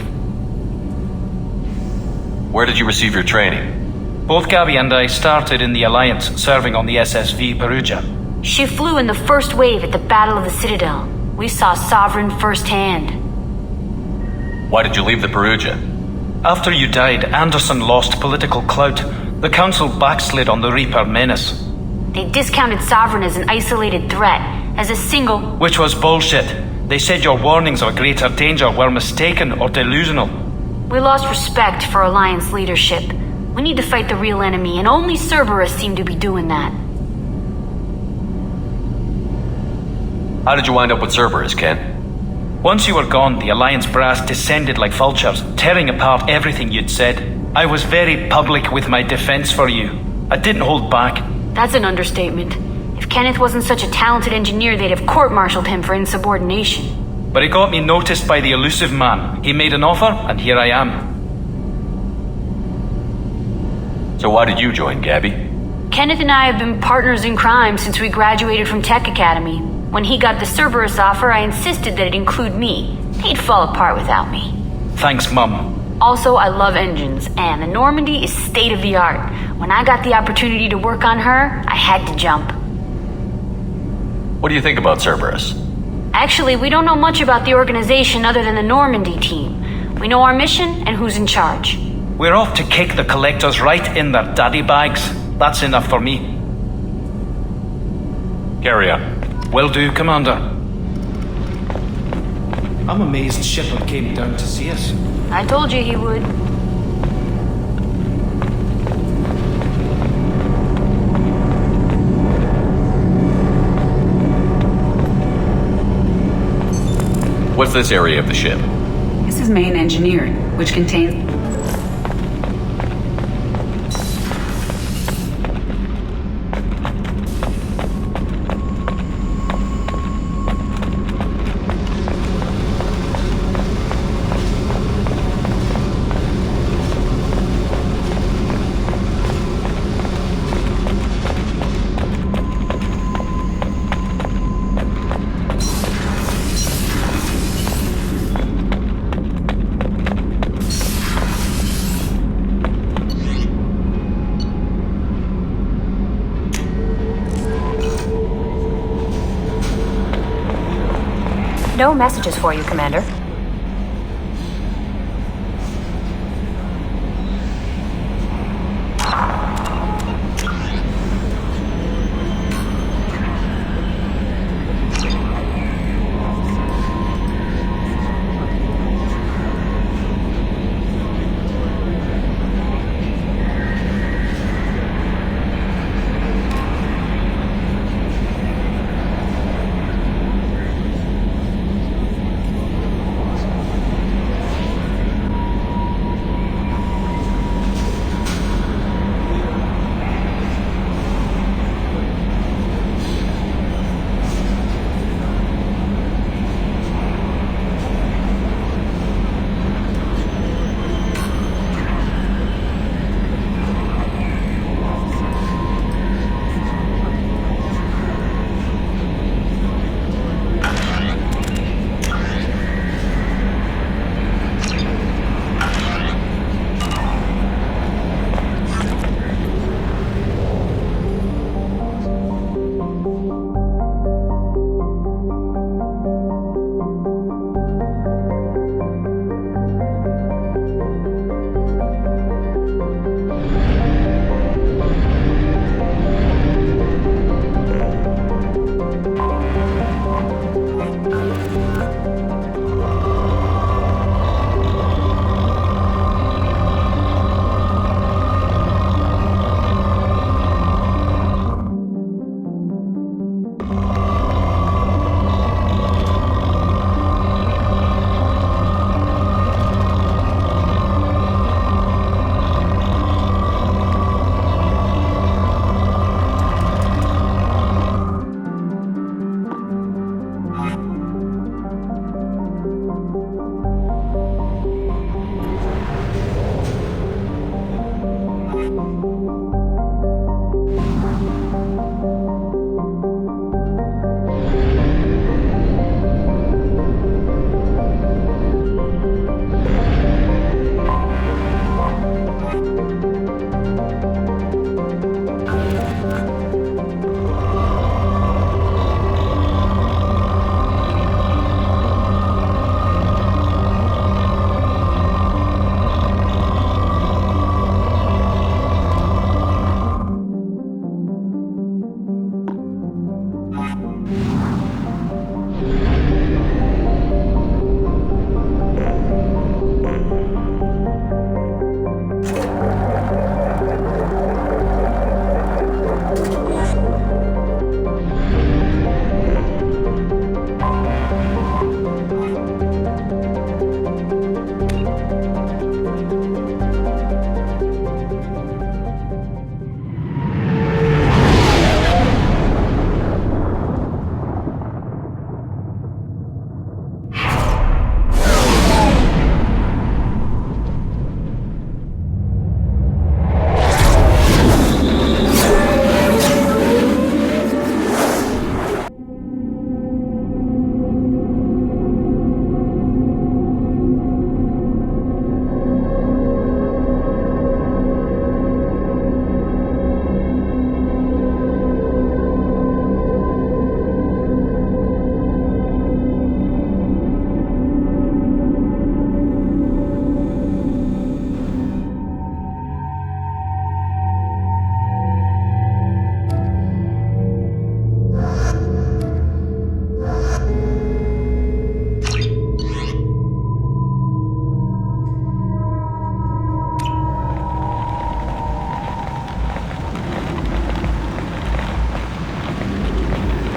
Where did you receive your training? Both Gabby and I started in the Alliance, serving on the SSV Perugia. She flew in the first wave at the Battle of the Citadel. We saw Sovereign firsthand. Why did you leave the Perugia? After you died, Anderson lost political clout. The Council backslid on the Reaper menace. They discounted Sovereign as an isolated threat, as a single... Which was bullshit. They said your warnings of a greater danger were mistaken or delusional. We lost respect for Alliance leadership. We need to fight the real enemy, and only Cerberus seemed to be doing that. How did you wind up with Cerberus, Ken? Once you were gone, the Alliance brass descended like vultures, tearing apart everything you'd said. I was very public with my defense for you. I didn't hold back. That's an understatement. If Kenneth wasn't such a talented engineer, they'd have court-martialed him for insubordination. But it got me noticed by the elusive man. He made an offer, and here I am. So why did you join, Gabby? Kenneth and I have been partners in crime since we graduated from Tech Academy. When he got the Cerberus offer, I insisted that it include me. He'd fall apart without me. Thanks, Mum. Also, I love engines, and the Normandy is state-of-the-art. When I got the opportunity to work on her, I had to jump. What do you think about Cerberus? Actually, we don't know much about the organization other than the Normandy team. We know our mission and who's in charge. We're off to kick the Collectors right in their daddy bags. That's enough for me. Carry on. Will do, Commander. I'm amazed Shepard came down to see us. I told you he would. What's this area of the ship? This is main engineering, which contains... No messages for you, Commander.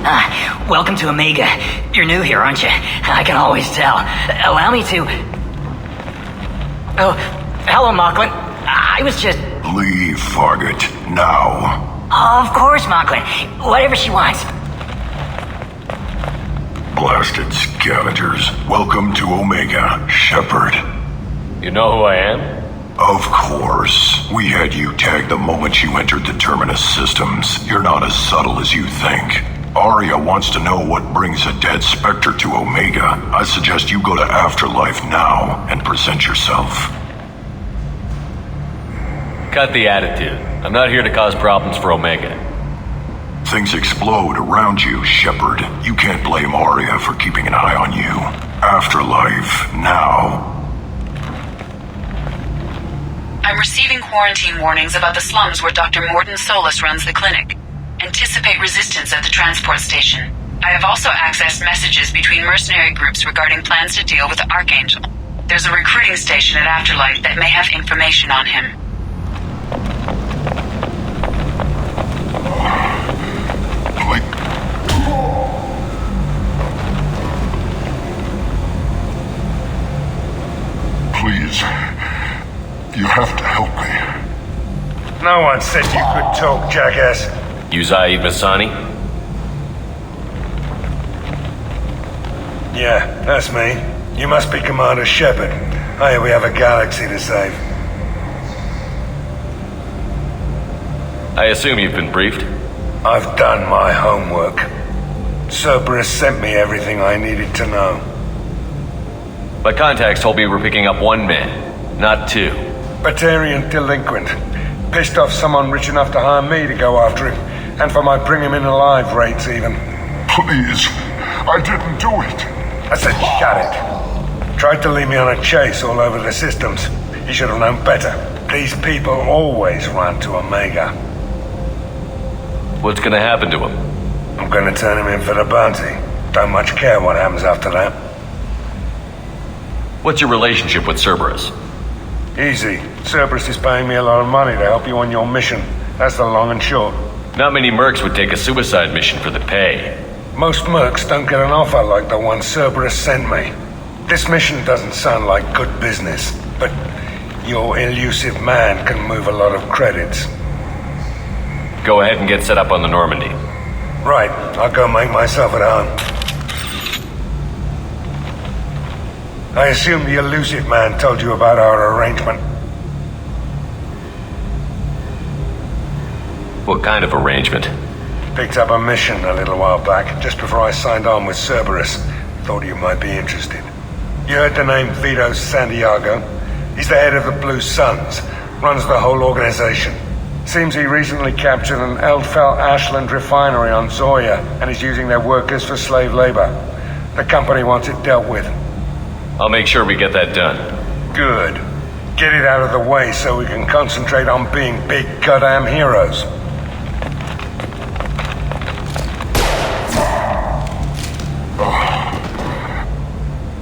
Welcome to Omega. You're new here, aren't you? I can always tell. Allow me to... Oh, hello, Mocklin. I was just... Leave, Fargate, now. Of course, Mocklin. Whatever she wants. Blasted scavengers. Welcome to Omega, Shepard. You know who I am? Of course. We had you tagged the moment you entered the Terminus systems. You're not as subtle as you think. Arya wants to know what brings a dead Spectre to Omega. I suggest you go to Afterlife now and present yourself. Cut the attitude. I'm not here to cause problems for Omega. Things explode around you, Shepard. You can't blame Arya for keeping an eye on you. Afterlife, now. I'm receiving quarantine warnings about the slums where Dr. Morden Solus runs the clinic. Anticipate resistance at the transport station. I have also accessed messages between mercenary groups regarding plans to deal with Archangel. There's a recruiting station at Afterlife that may have information on him. Please, you have to help me. No one said you could talk, jackass. You Zaid Masani? Yeah, that's me. You must be Commander Shepard. Hey, we have a galaxy to save. I assume you've been briefed? I've done my homework. Cerberus sent me everything I needed to know. My contacts told me we're picking up one man, not two. Batarian delinquent. Pissed off someone rich enough to hire me to go after him, and for my bring him in alive rates even. Please, I didn't do it. I said shut it. Tried to lead me on a chase all over the systems. You should have known better. These people always run to Omega. What's gonna happen to him? I'm gonna turn him in for the bounty. Don't much care what happens after that. What's your relationship with Cerberus? Easy. Cerberus is paying me a lot of money to help you on your mission. That's the long and short. Not many mercs would take a suicide mission for the pay. Most mercs don't get an offer like the one Cerberus sent me. This mission doesn't sound like good business, but your elusive man can move a lot of credits. Go ahead and get set up on the Normandy. Right, I'll go make myself at home. I assume the elusive man told you about our arrangement. What kind of arrangement? Picked up a mission a little while back, just before I signed on with Cerberus. Thought you might be interested. You heard the name Vito Santiago? He's the head of the Blue Suns, runs the whole organization. Seems he recently captured an Eldfell Ashland refinery on Zoya and is using their workers for slave labor. The company wants it dealt with. I'll make sure we get that done. Good. Get it out of the way so we can concentrate on being big goddamn heroes.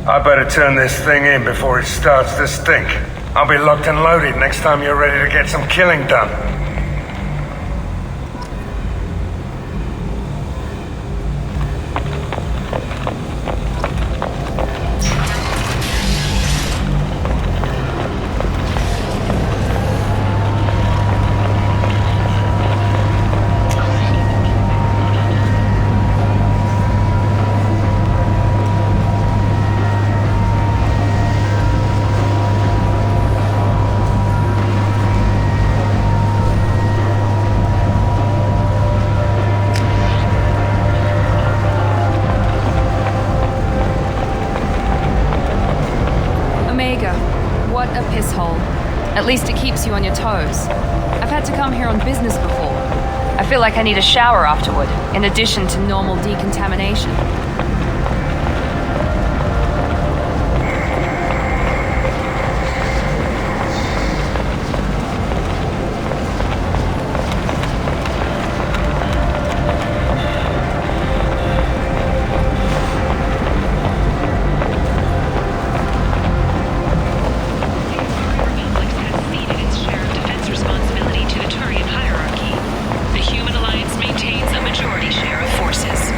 I better turn this thing in before it starts to stink. I'll be locked and loaded next time you're ready to get some killing done. At least it keeps you on your toes. I've had to come here on business before. I feel like I need a shower afterward, in addition to normal decontamination. The Human Alliance maintains a majority share of forces.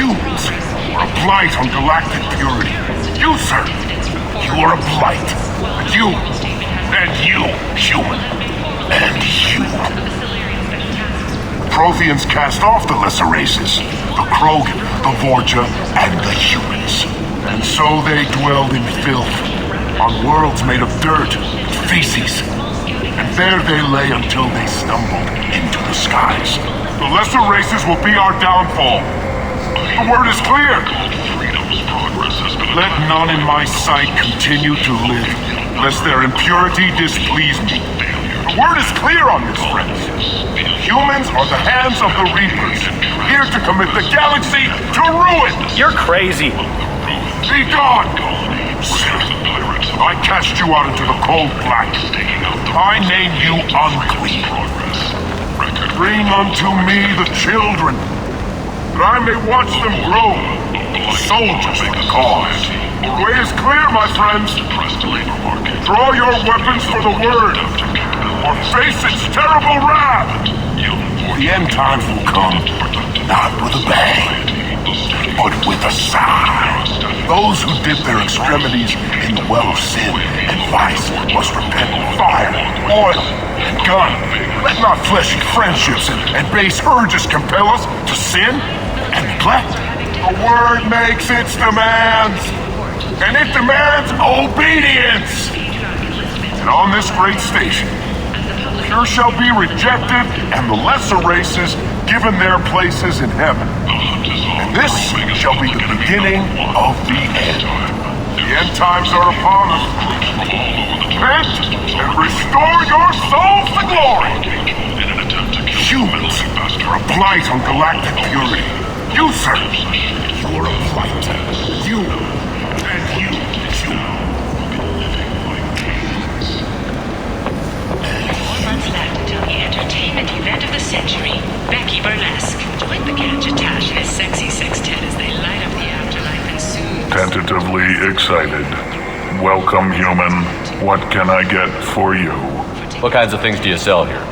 Humans are a blight on galactic purity. You, sir, you are a blight. You, and you, human, and you. Protheans cast off the lesser races, the Krogan, the Vorja, and the humans. And so they dwelled in filth, on worlds made of dirt and feces. And there they lay until they stumbled into the skies. The lesser races will be our downfall. The word is clear. Let none in my sight continue to live, lest their impurity displease me. The word is clear on this, friends. Humans are the hands of the Reapers, here to commit the galaxy to ruin. You're crazy. Be gone! I cast you out into the cold black. I name you unclean. Bring unto me the children, that I may watch them grow, soldiers for the cause. The way is clear, my friends. Draw your weapons for the word, or face its terrible wrath. The end times will come, not with a bang, but with a sigh. Those who dip their extremities in the well of sin and vice must repent with fire, oil, and gun. Let not fleshy friendships and base urges compel us to sin and neglect. The word makes its demands, and it demands obedience. And on this great station, pure shall be rejected, and the lesser races given their places in heaven. And this shall be the beginning of the end. The end times are upon us. Repent and restore your souls to glory. Humans are a blight on galactic purity. You, sir, you are a blight. You, and you, human. 4 months left until the entertainment event of the century, Becky Burlesque. Join the Gadgetash and his sexy sextet as they light up the afterlife and soon... Tentatively excited. Welcome, human. What can I get for you? What kinds of things do you sell here?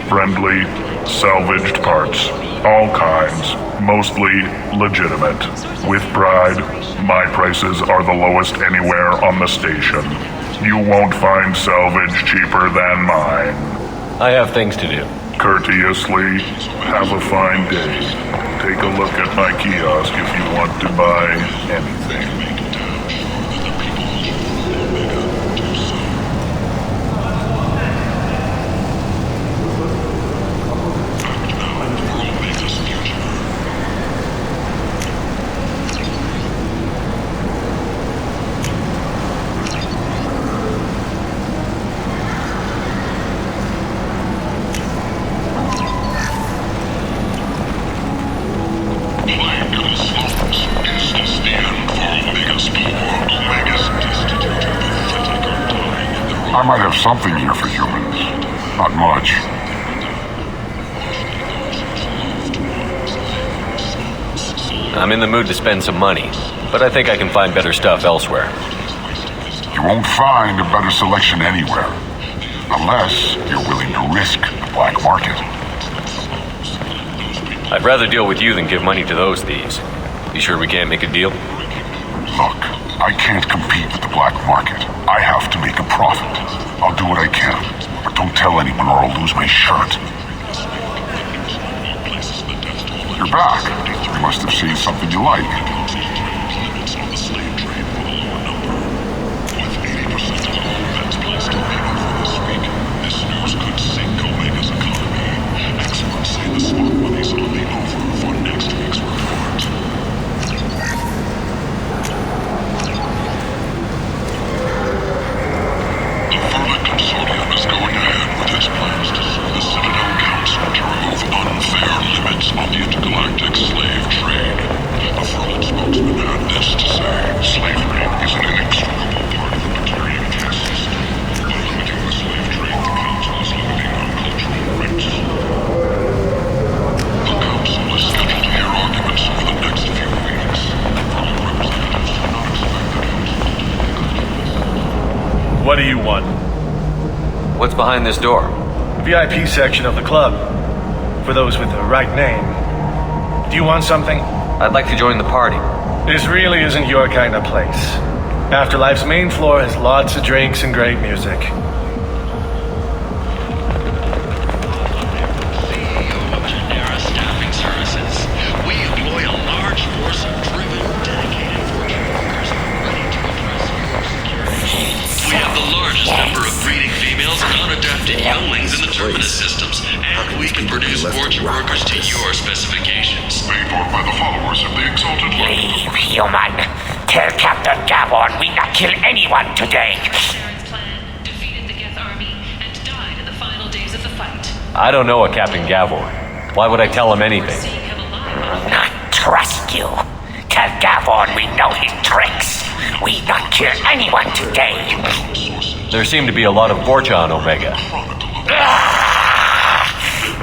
Friendly, salvaged parts. All kinds. Mostly legitimate. With pride, my prices are the lowest anywhere on the station. You won't find salvage cheaper than mine. I have things to do. Courteously, have a fine day. Take a look at my kiosk if you want to buy anything. I might have something here for humans. Not much. I'm in the mood to spend some money, but I think I can find better stuff elsewhere. You won't find a better selection anywhere. Unless you're willing to risk the black market. I'd rather deal with you than give money to those thieves. You sure we can't make a deal? Look, I can't compete with the black market. I have to make a profit. I'll do what I can, but don't tell anyone or I'll lose my shirt. You're back. You must have seen something you like. What do you want? What's behind this door? VIP section of the club. For those with the right name. Do you want something? I'd like to join the party. This really isn't your kind of place. Afterlife's main floor has lots of drinks and great music. Younglings in the Terminus systems, and we can produce fortune workers to your specifications. Paid for by the followers of the Exalted One. Leave, human. Tell Captain Gavon we not kill anyone today. Defeated the Geth army and died in the final days of the fight. I don't know a Captain Gavor. Why would I tell him anything? Not trust you. Tell Gavon we know his tricks. We not kill anyone today. There seemed to be a lot of Vorcha on Omega.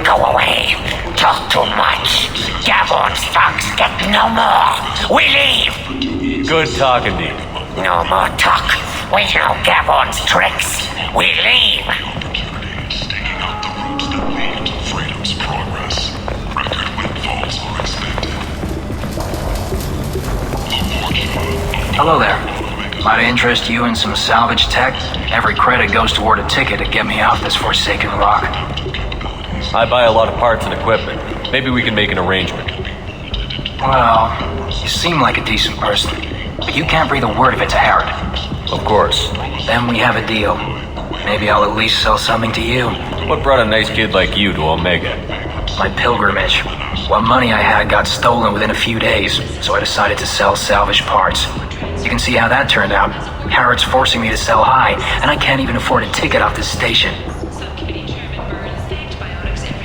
Go away. Talk too much. Gavon's thugs get no more. We leave. Good talking to you. No more talk. We know Gavon's tricks. We leave. Staking out the routes that lead to freedom's progress. Record windfalls are expected. Hello there. Might I interest you in some salvage tech? Every credit goes toward a ticket to get me off this forsaken rock. I buy a lot of parts and equipment. Maybe we can make an arrangement. Well, you seem like a decent person, but you can't breathe a word of it to Herod. Of course. Then we have a deal. Maybe I'll at least sell something to you. What brought a nice kid like you to Omega? My pilgrimage. What money I had got stolen within a few days, so I decided to sell salvage parts. You can see how that turned out. Harrod's forcing me to sell high, and I can't even afford a ticket off this station.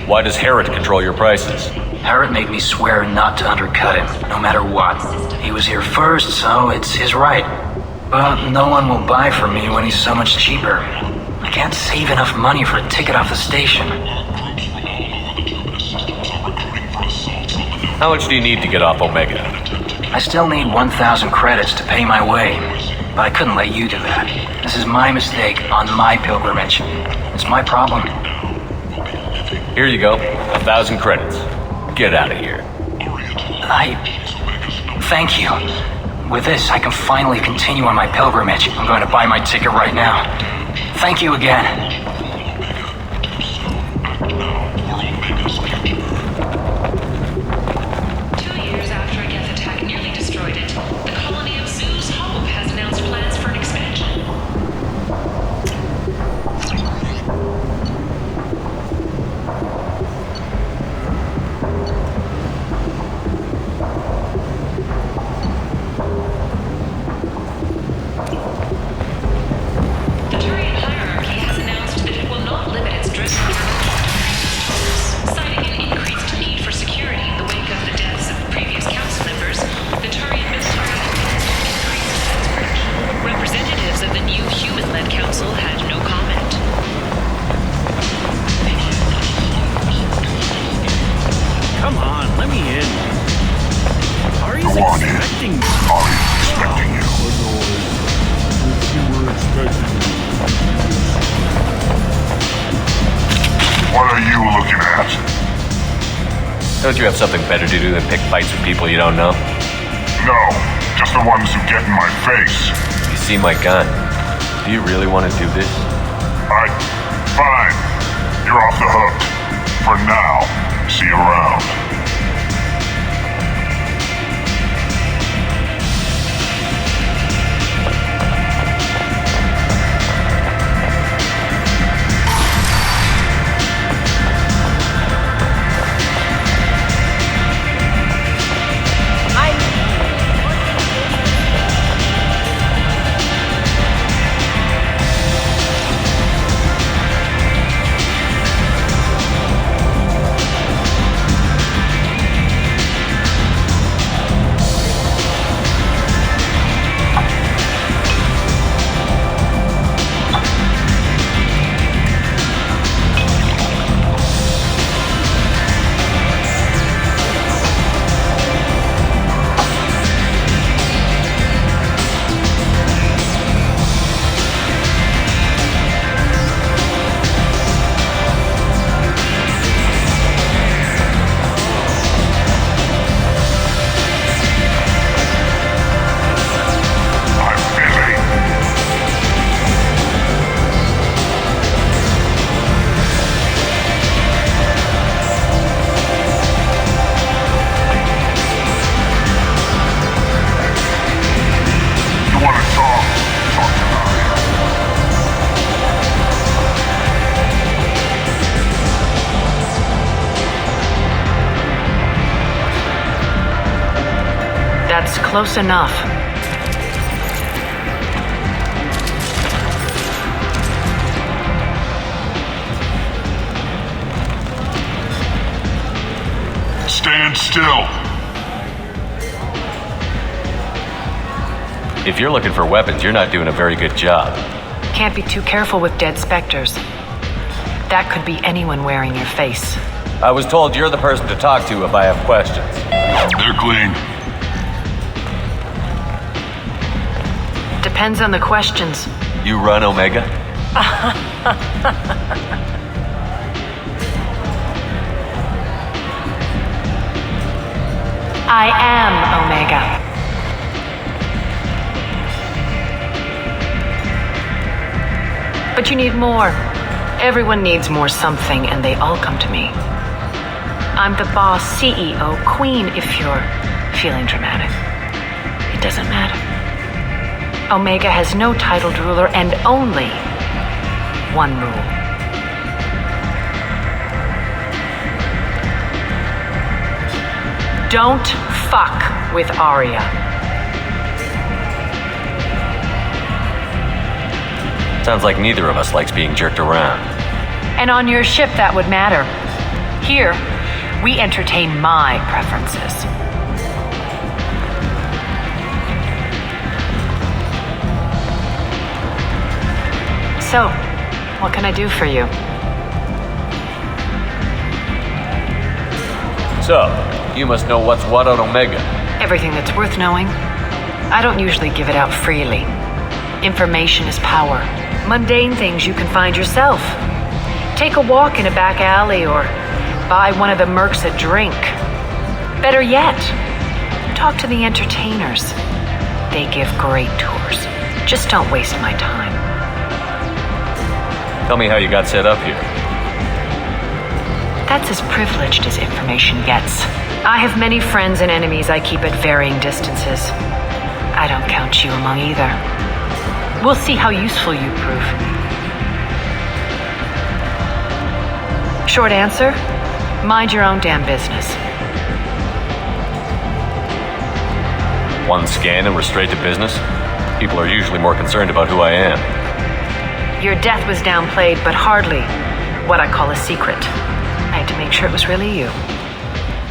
Why does Herod control your prices? Herod made me swear not to undercut him, no matter what. He was here first, so it's his right. But no one will buy from me when he's so much cheaper. I can't save enough money for a ticket off the station. How much do you need to get off Omega? I still need 1,000 credits to pay my way, but I couldn't let you do that. This is my mistake on my pilgrimage. It's my problem. Here you go, 1,000 credits. Get out of here. Thank you. With this, I can finally continue on my pilgrimage. I'm going to buy my ticket right now. Thank you again. Don't you have something better to do than pick fights with people you don't know? No, just the ones who get in my face. You see my gun. Do you really want to do this? Fine. You're off the hook. For now. See you around. That's close enough. Stand still. If you're looking for weapons, you're not doing a very good job. Can't be too careful with dead specters. That could be anyone wearing your face. I was told you're the person to talk to if I have questions. They're clean. Depends on the questions. You run Omega? I am Omega. But you need more. Everyone needs more something, and they all come to me. I'm the boss, CEO, queen, if you're feeling dramatic. It doesn't matter. Omega has no titled ruler and only one rule. Don't fuck with Arya. Sounds like neither of us likes being jerked around. And on your ship, that would matter. Here, we entertain my preferences. So, what can I do for you? So, you must know what's what on Omega. Everything that's worth knowing. I don't usually give it out freely. Information is power. Mundane things you can find yourself. Take a walk in a back alley or buy one of the mercs a drink. Better yet, talk to the entertainers. They give great tours. Just don't waste my time. Tell me how you got set up here. That's as privileged as information gets. I have many friends and enemies I keep at varying distances. I don't count you among either. We'll see how useful you prove. Short answer, mind your own damn business. One scan and we're straight to business? People are usually more concerned about who I am. Your death was downplayed, but hardly what I call a secret. I had to make sure it was really you.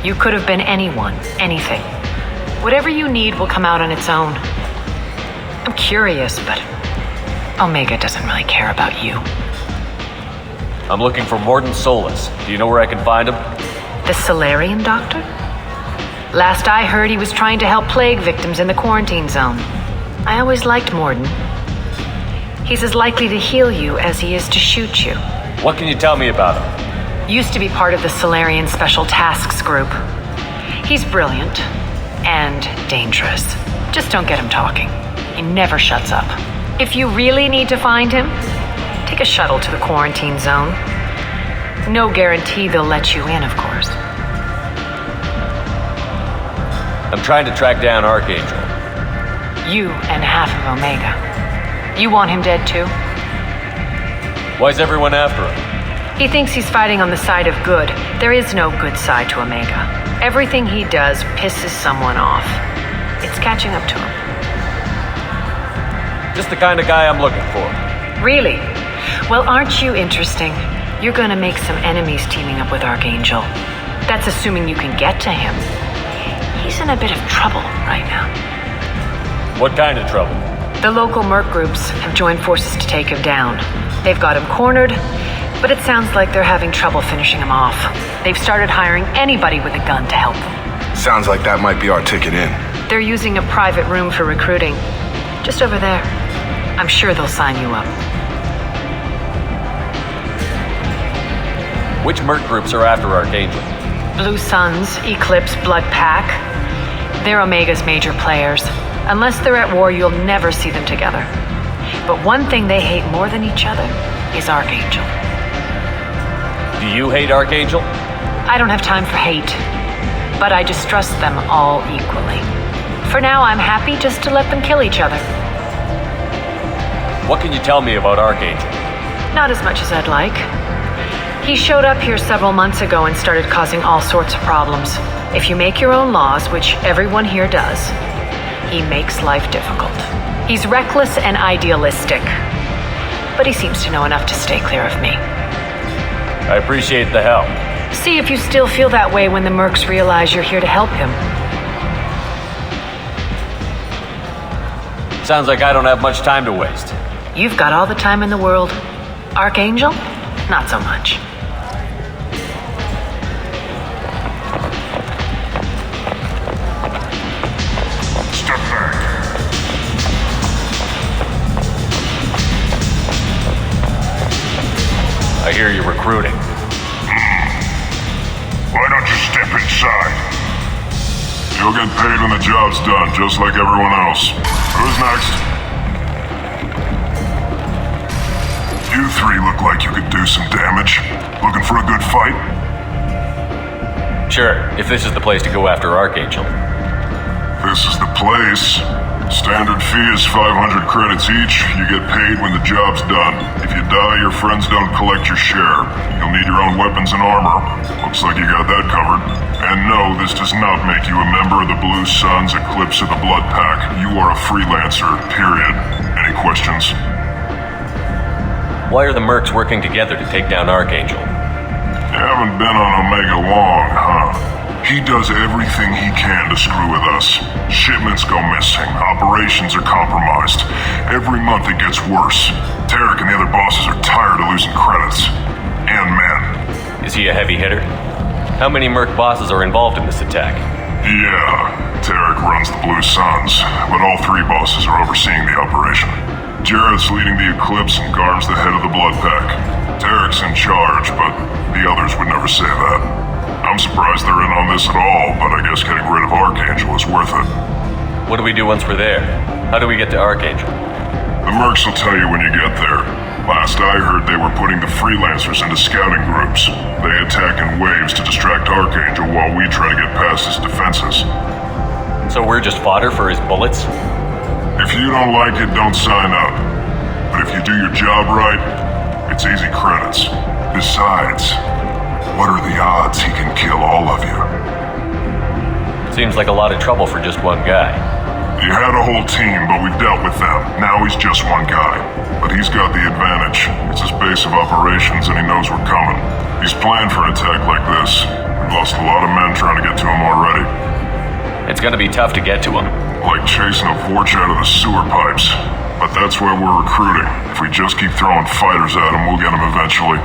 You could have been anyone, anything. Whatever you need will come out on its own. I'm curious, but Omega doesn't really care about you. I'm looking for Mordin Solus. Do you know where I can find him? The Solarian doctor? Last I heard, he was trying to help plague victims in the quarantine zone. I always liked Mordin. He's as likely to heal you as he is to shoot you. What can you tell me about him? Used to be part of the Solarian Special Tasks Group. He's brilliant and dangerous. Just don't get him talking. He never shuts up. If you really need to find him, take a shuttle to the quarantine zone. No guarantee they'll let you in, of course. I'm trying to track down Archangel. You and half of Omega. You want him dead too? Why's everyone after him? He thinks he's fighting on the side of good. There is no good side to Omega. Everything he does pisses someone off. It's catching up to him. Just the kind of guy I'm looking for. Really? Well, aren't you interesting? You're gonna make some enemies teaming up with Archangel. That's assuming you can get to him. He's in a bit of trouble right now. What kind of trouble? The local merc groups have joined forces to take him down. They've got him cornered, but it sounds like they're having trouble finishing him off. They've started hiring anybody with a gun to help them. Sounds like that might be our ticket in. They're using a private room for recruiting. Just over there. I'm sure they'll sign you up. Which merc groups are after Archangel? Blue Suns, Eclipse, Blood Pack. They're Omega's major players. Unless they're at war, you'll never see them together. But one thing they hate more than each other is Archangel. Do you hate Archangel? I don't have time for hate, but I distrust them all equally. For now, I'm happy just to let them kill each other. What can you tell me about Archangel? Not as much as I'd like. He showed up here several months ago and started causing all sorts of problems. If you make your own laws, which everyone here does, He makes life difficult. He's reckless and idealistic. But he seems to know enough to stay clear of me. I appreciate the help. See if you still feel that way when the mercs realize you're here to help him. Sounds like I don't have much time to waste. You've got all the time in the world. Archangel? Not so much. Step back. I hear you're recruiting. Why don't you step inside? You'll get paid when the job's done, just like everyone else. Who's next? You three look like you could do some damage. Looking for a good fight? Sure, if this is the place to go after Archangel. This is the place. Standard fee is 500 credits each. You get paid when the job's done. If you die, your friends don't collect your share. You'll need your own weapons and armor. Looks like you got that covered. And no, this does not make you a member of the Blue Suns, Eclipse, or the Blood Pack. You are a freelancer, period. Any questions? Why are the mercs working together to take down Archangel? You haven't been on Omega long, huh? He does everything he can to screw with us. Shipments go missing. Operations are compromised. Every month it gets worse. Tarek and the other bosses are tired of losing credits. And men. Is he a heavy hitter? How many merc bosses are involved in this attack? Yeah, Tarek runs the Blue Suns, but all three bosses are overseeing the operation. Jarrett's leading the Eclipse and Garm's the head of the Blood Pack. Tarek's in charge, but the others would never say that. I'm surprised they're in on this at all, but I guess getting rid of Archangel is worth it. What do we do once we're there? How do we get to Archangel? The mercs will tell you when you get there. Last I heard, they were putting the freelancers into scouting groups. They attack in waves to distract Archangel while we try to get past his defenses. So we're just fodder for his bullets? If you don't like it, don't sign up. But if you do your job right, it's easy credits. Besides, what are the odds he can kill all of you? Seems like a lot of trouble for just one guy. You had a whole team, but we've dealt with them. Now he's just one guy. But he's got the advantage. It's his base of operations and he knows we're coming. He's planned for an attack like this. We've lost a lot of men trying to get to him already. It's gonna be tough to get to him. Like chasing a Vorch out of the sewer pipes. But that's why we're recruiting. If we just keep throwing fighters at him, we'll get him eventually.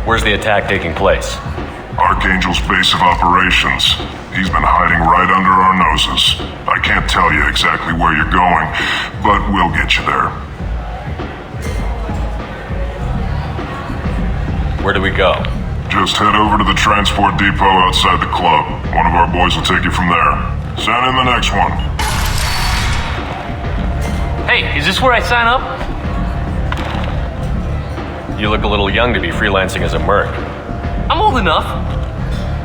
Where's the attack taking place? Archangel's base of operations. He's been hiding right under our noses. I can't tell you exactly where you're going, but we'll get you there. Where do we go? Just head over to the transport depot outside the club. One of our boys will take you from there. Send in the next one. Hey, is this where I sign up? You look a little young to be freelancing as a merc. I'm old enough.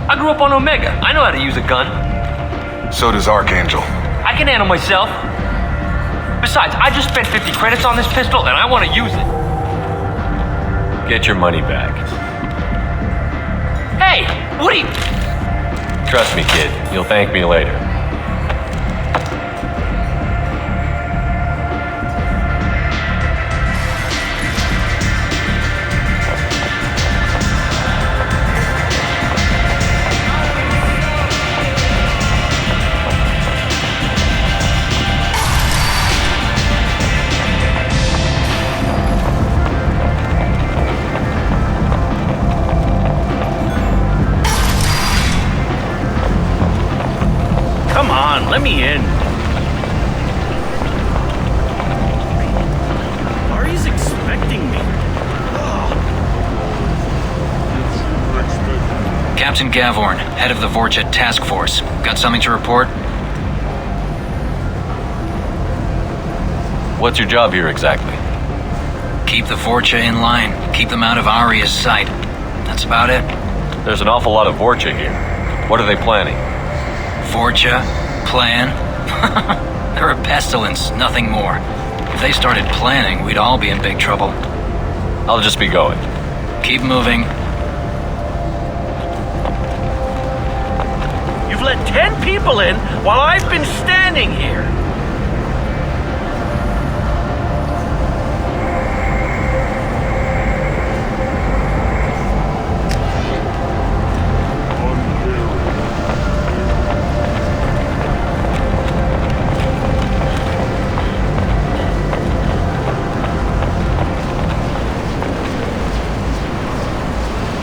I grew up on Omega. I know how to use a gun. So does Archangel. I can handle myself. Besides, I just spent 50 credits on this pistol and I want to use it. Get your money back. Hey, what are you... Trust me, kid. You'll thank me later. Come on, let me in. Ari's expecting me. Captain Gavorn, head of the Vorchet Task Force. Got something to report? What's your job here exactly? Keep the Vorcha in line. Keep them out of Aria's sight. That's about it. There's an awful lot of Vorcha here. What are they planning? Vorcha? Plan? They're a pestilence, nothing more. If they started planning, we'd all be in big trouble. I'll just be going. Keep moving. You You've let 10 people in while I've been standing here.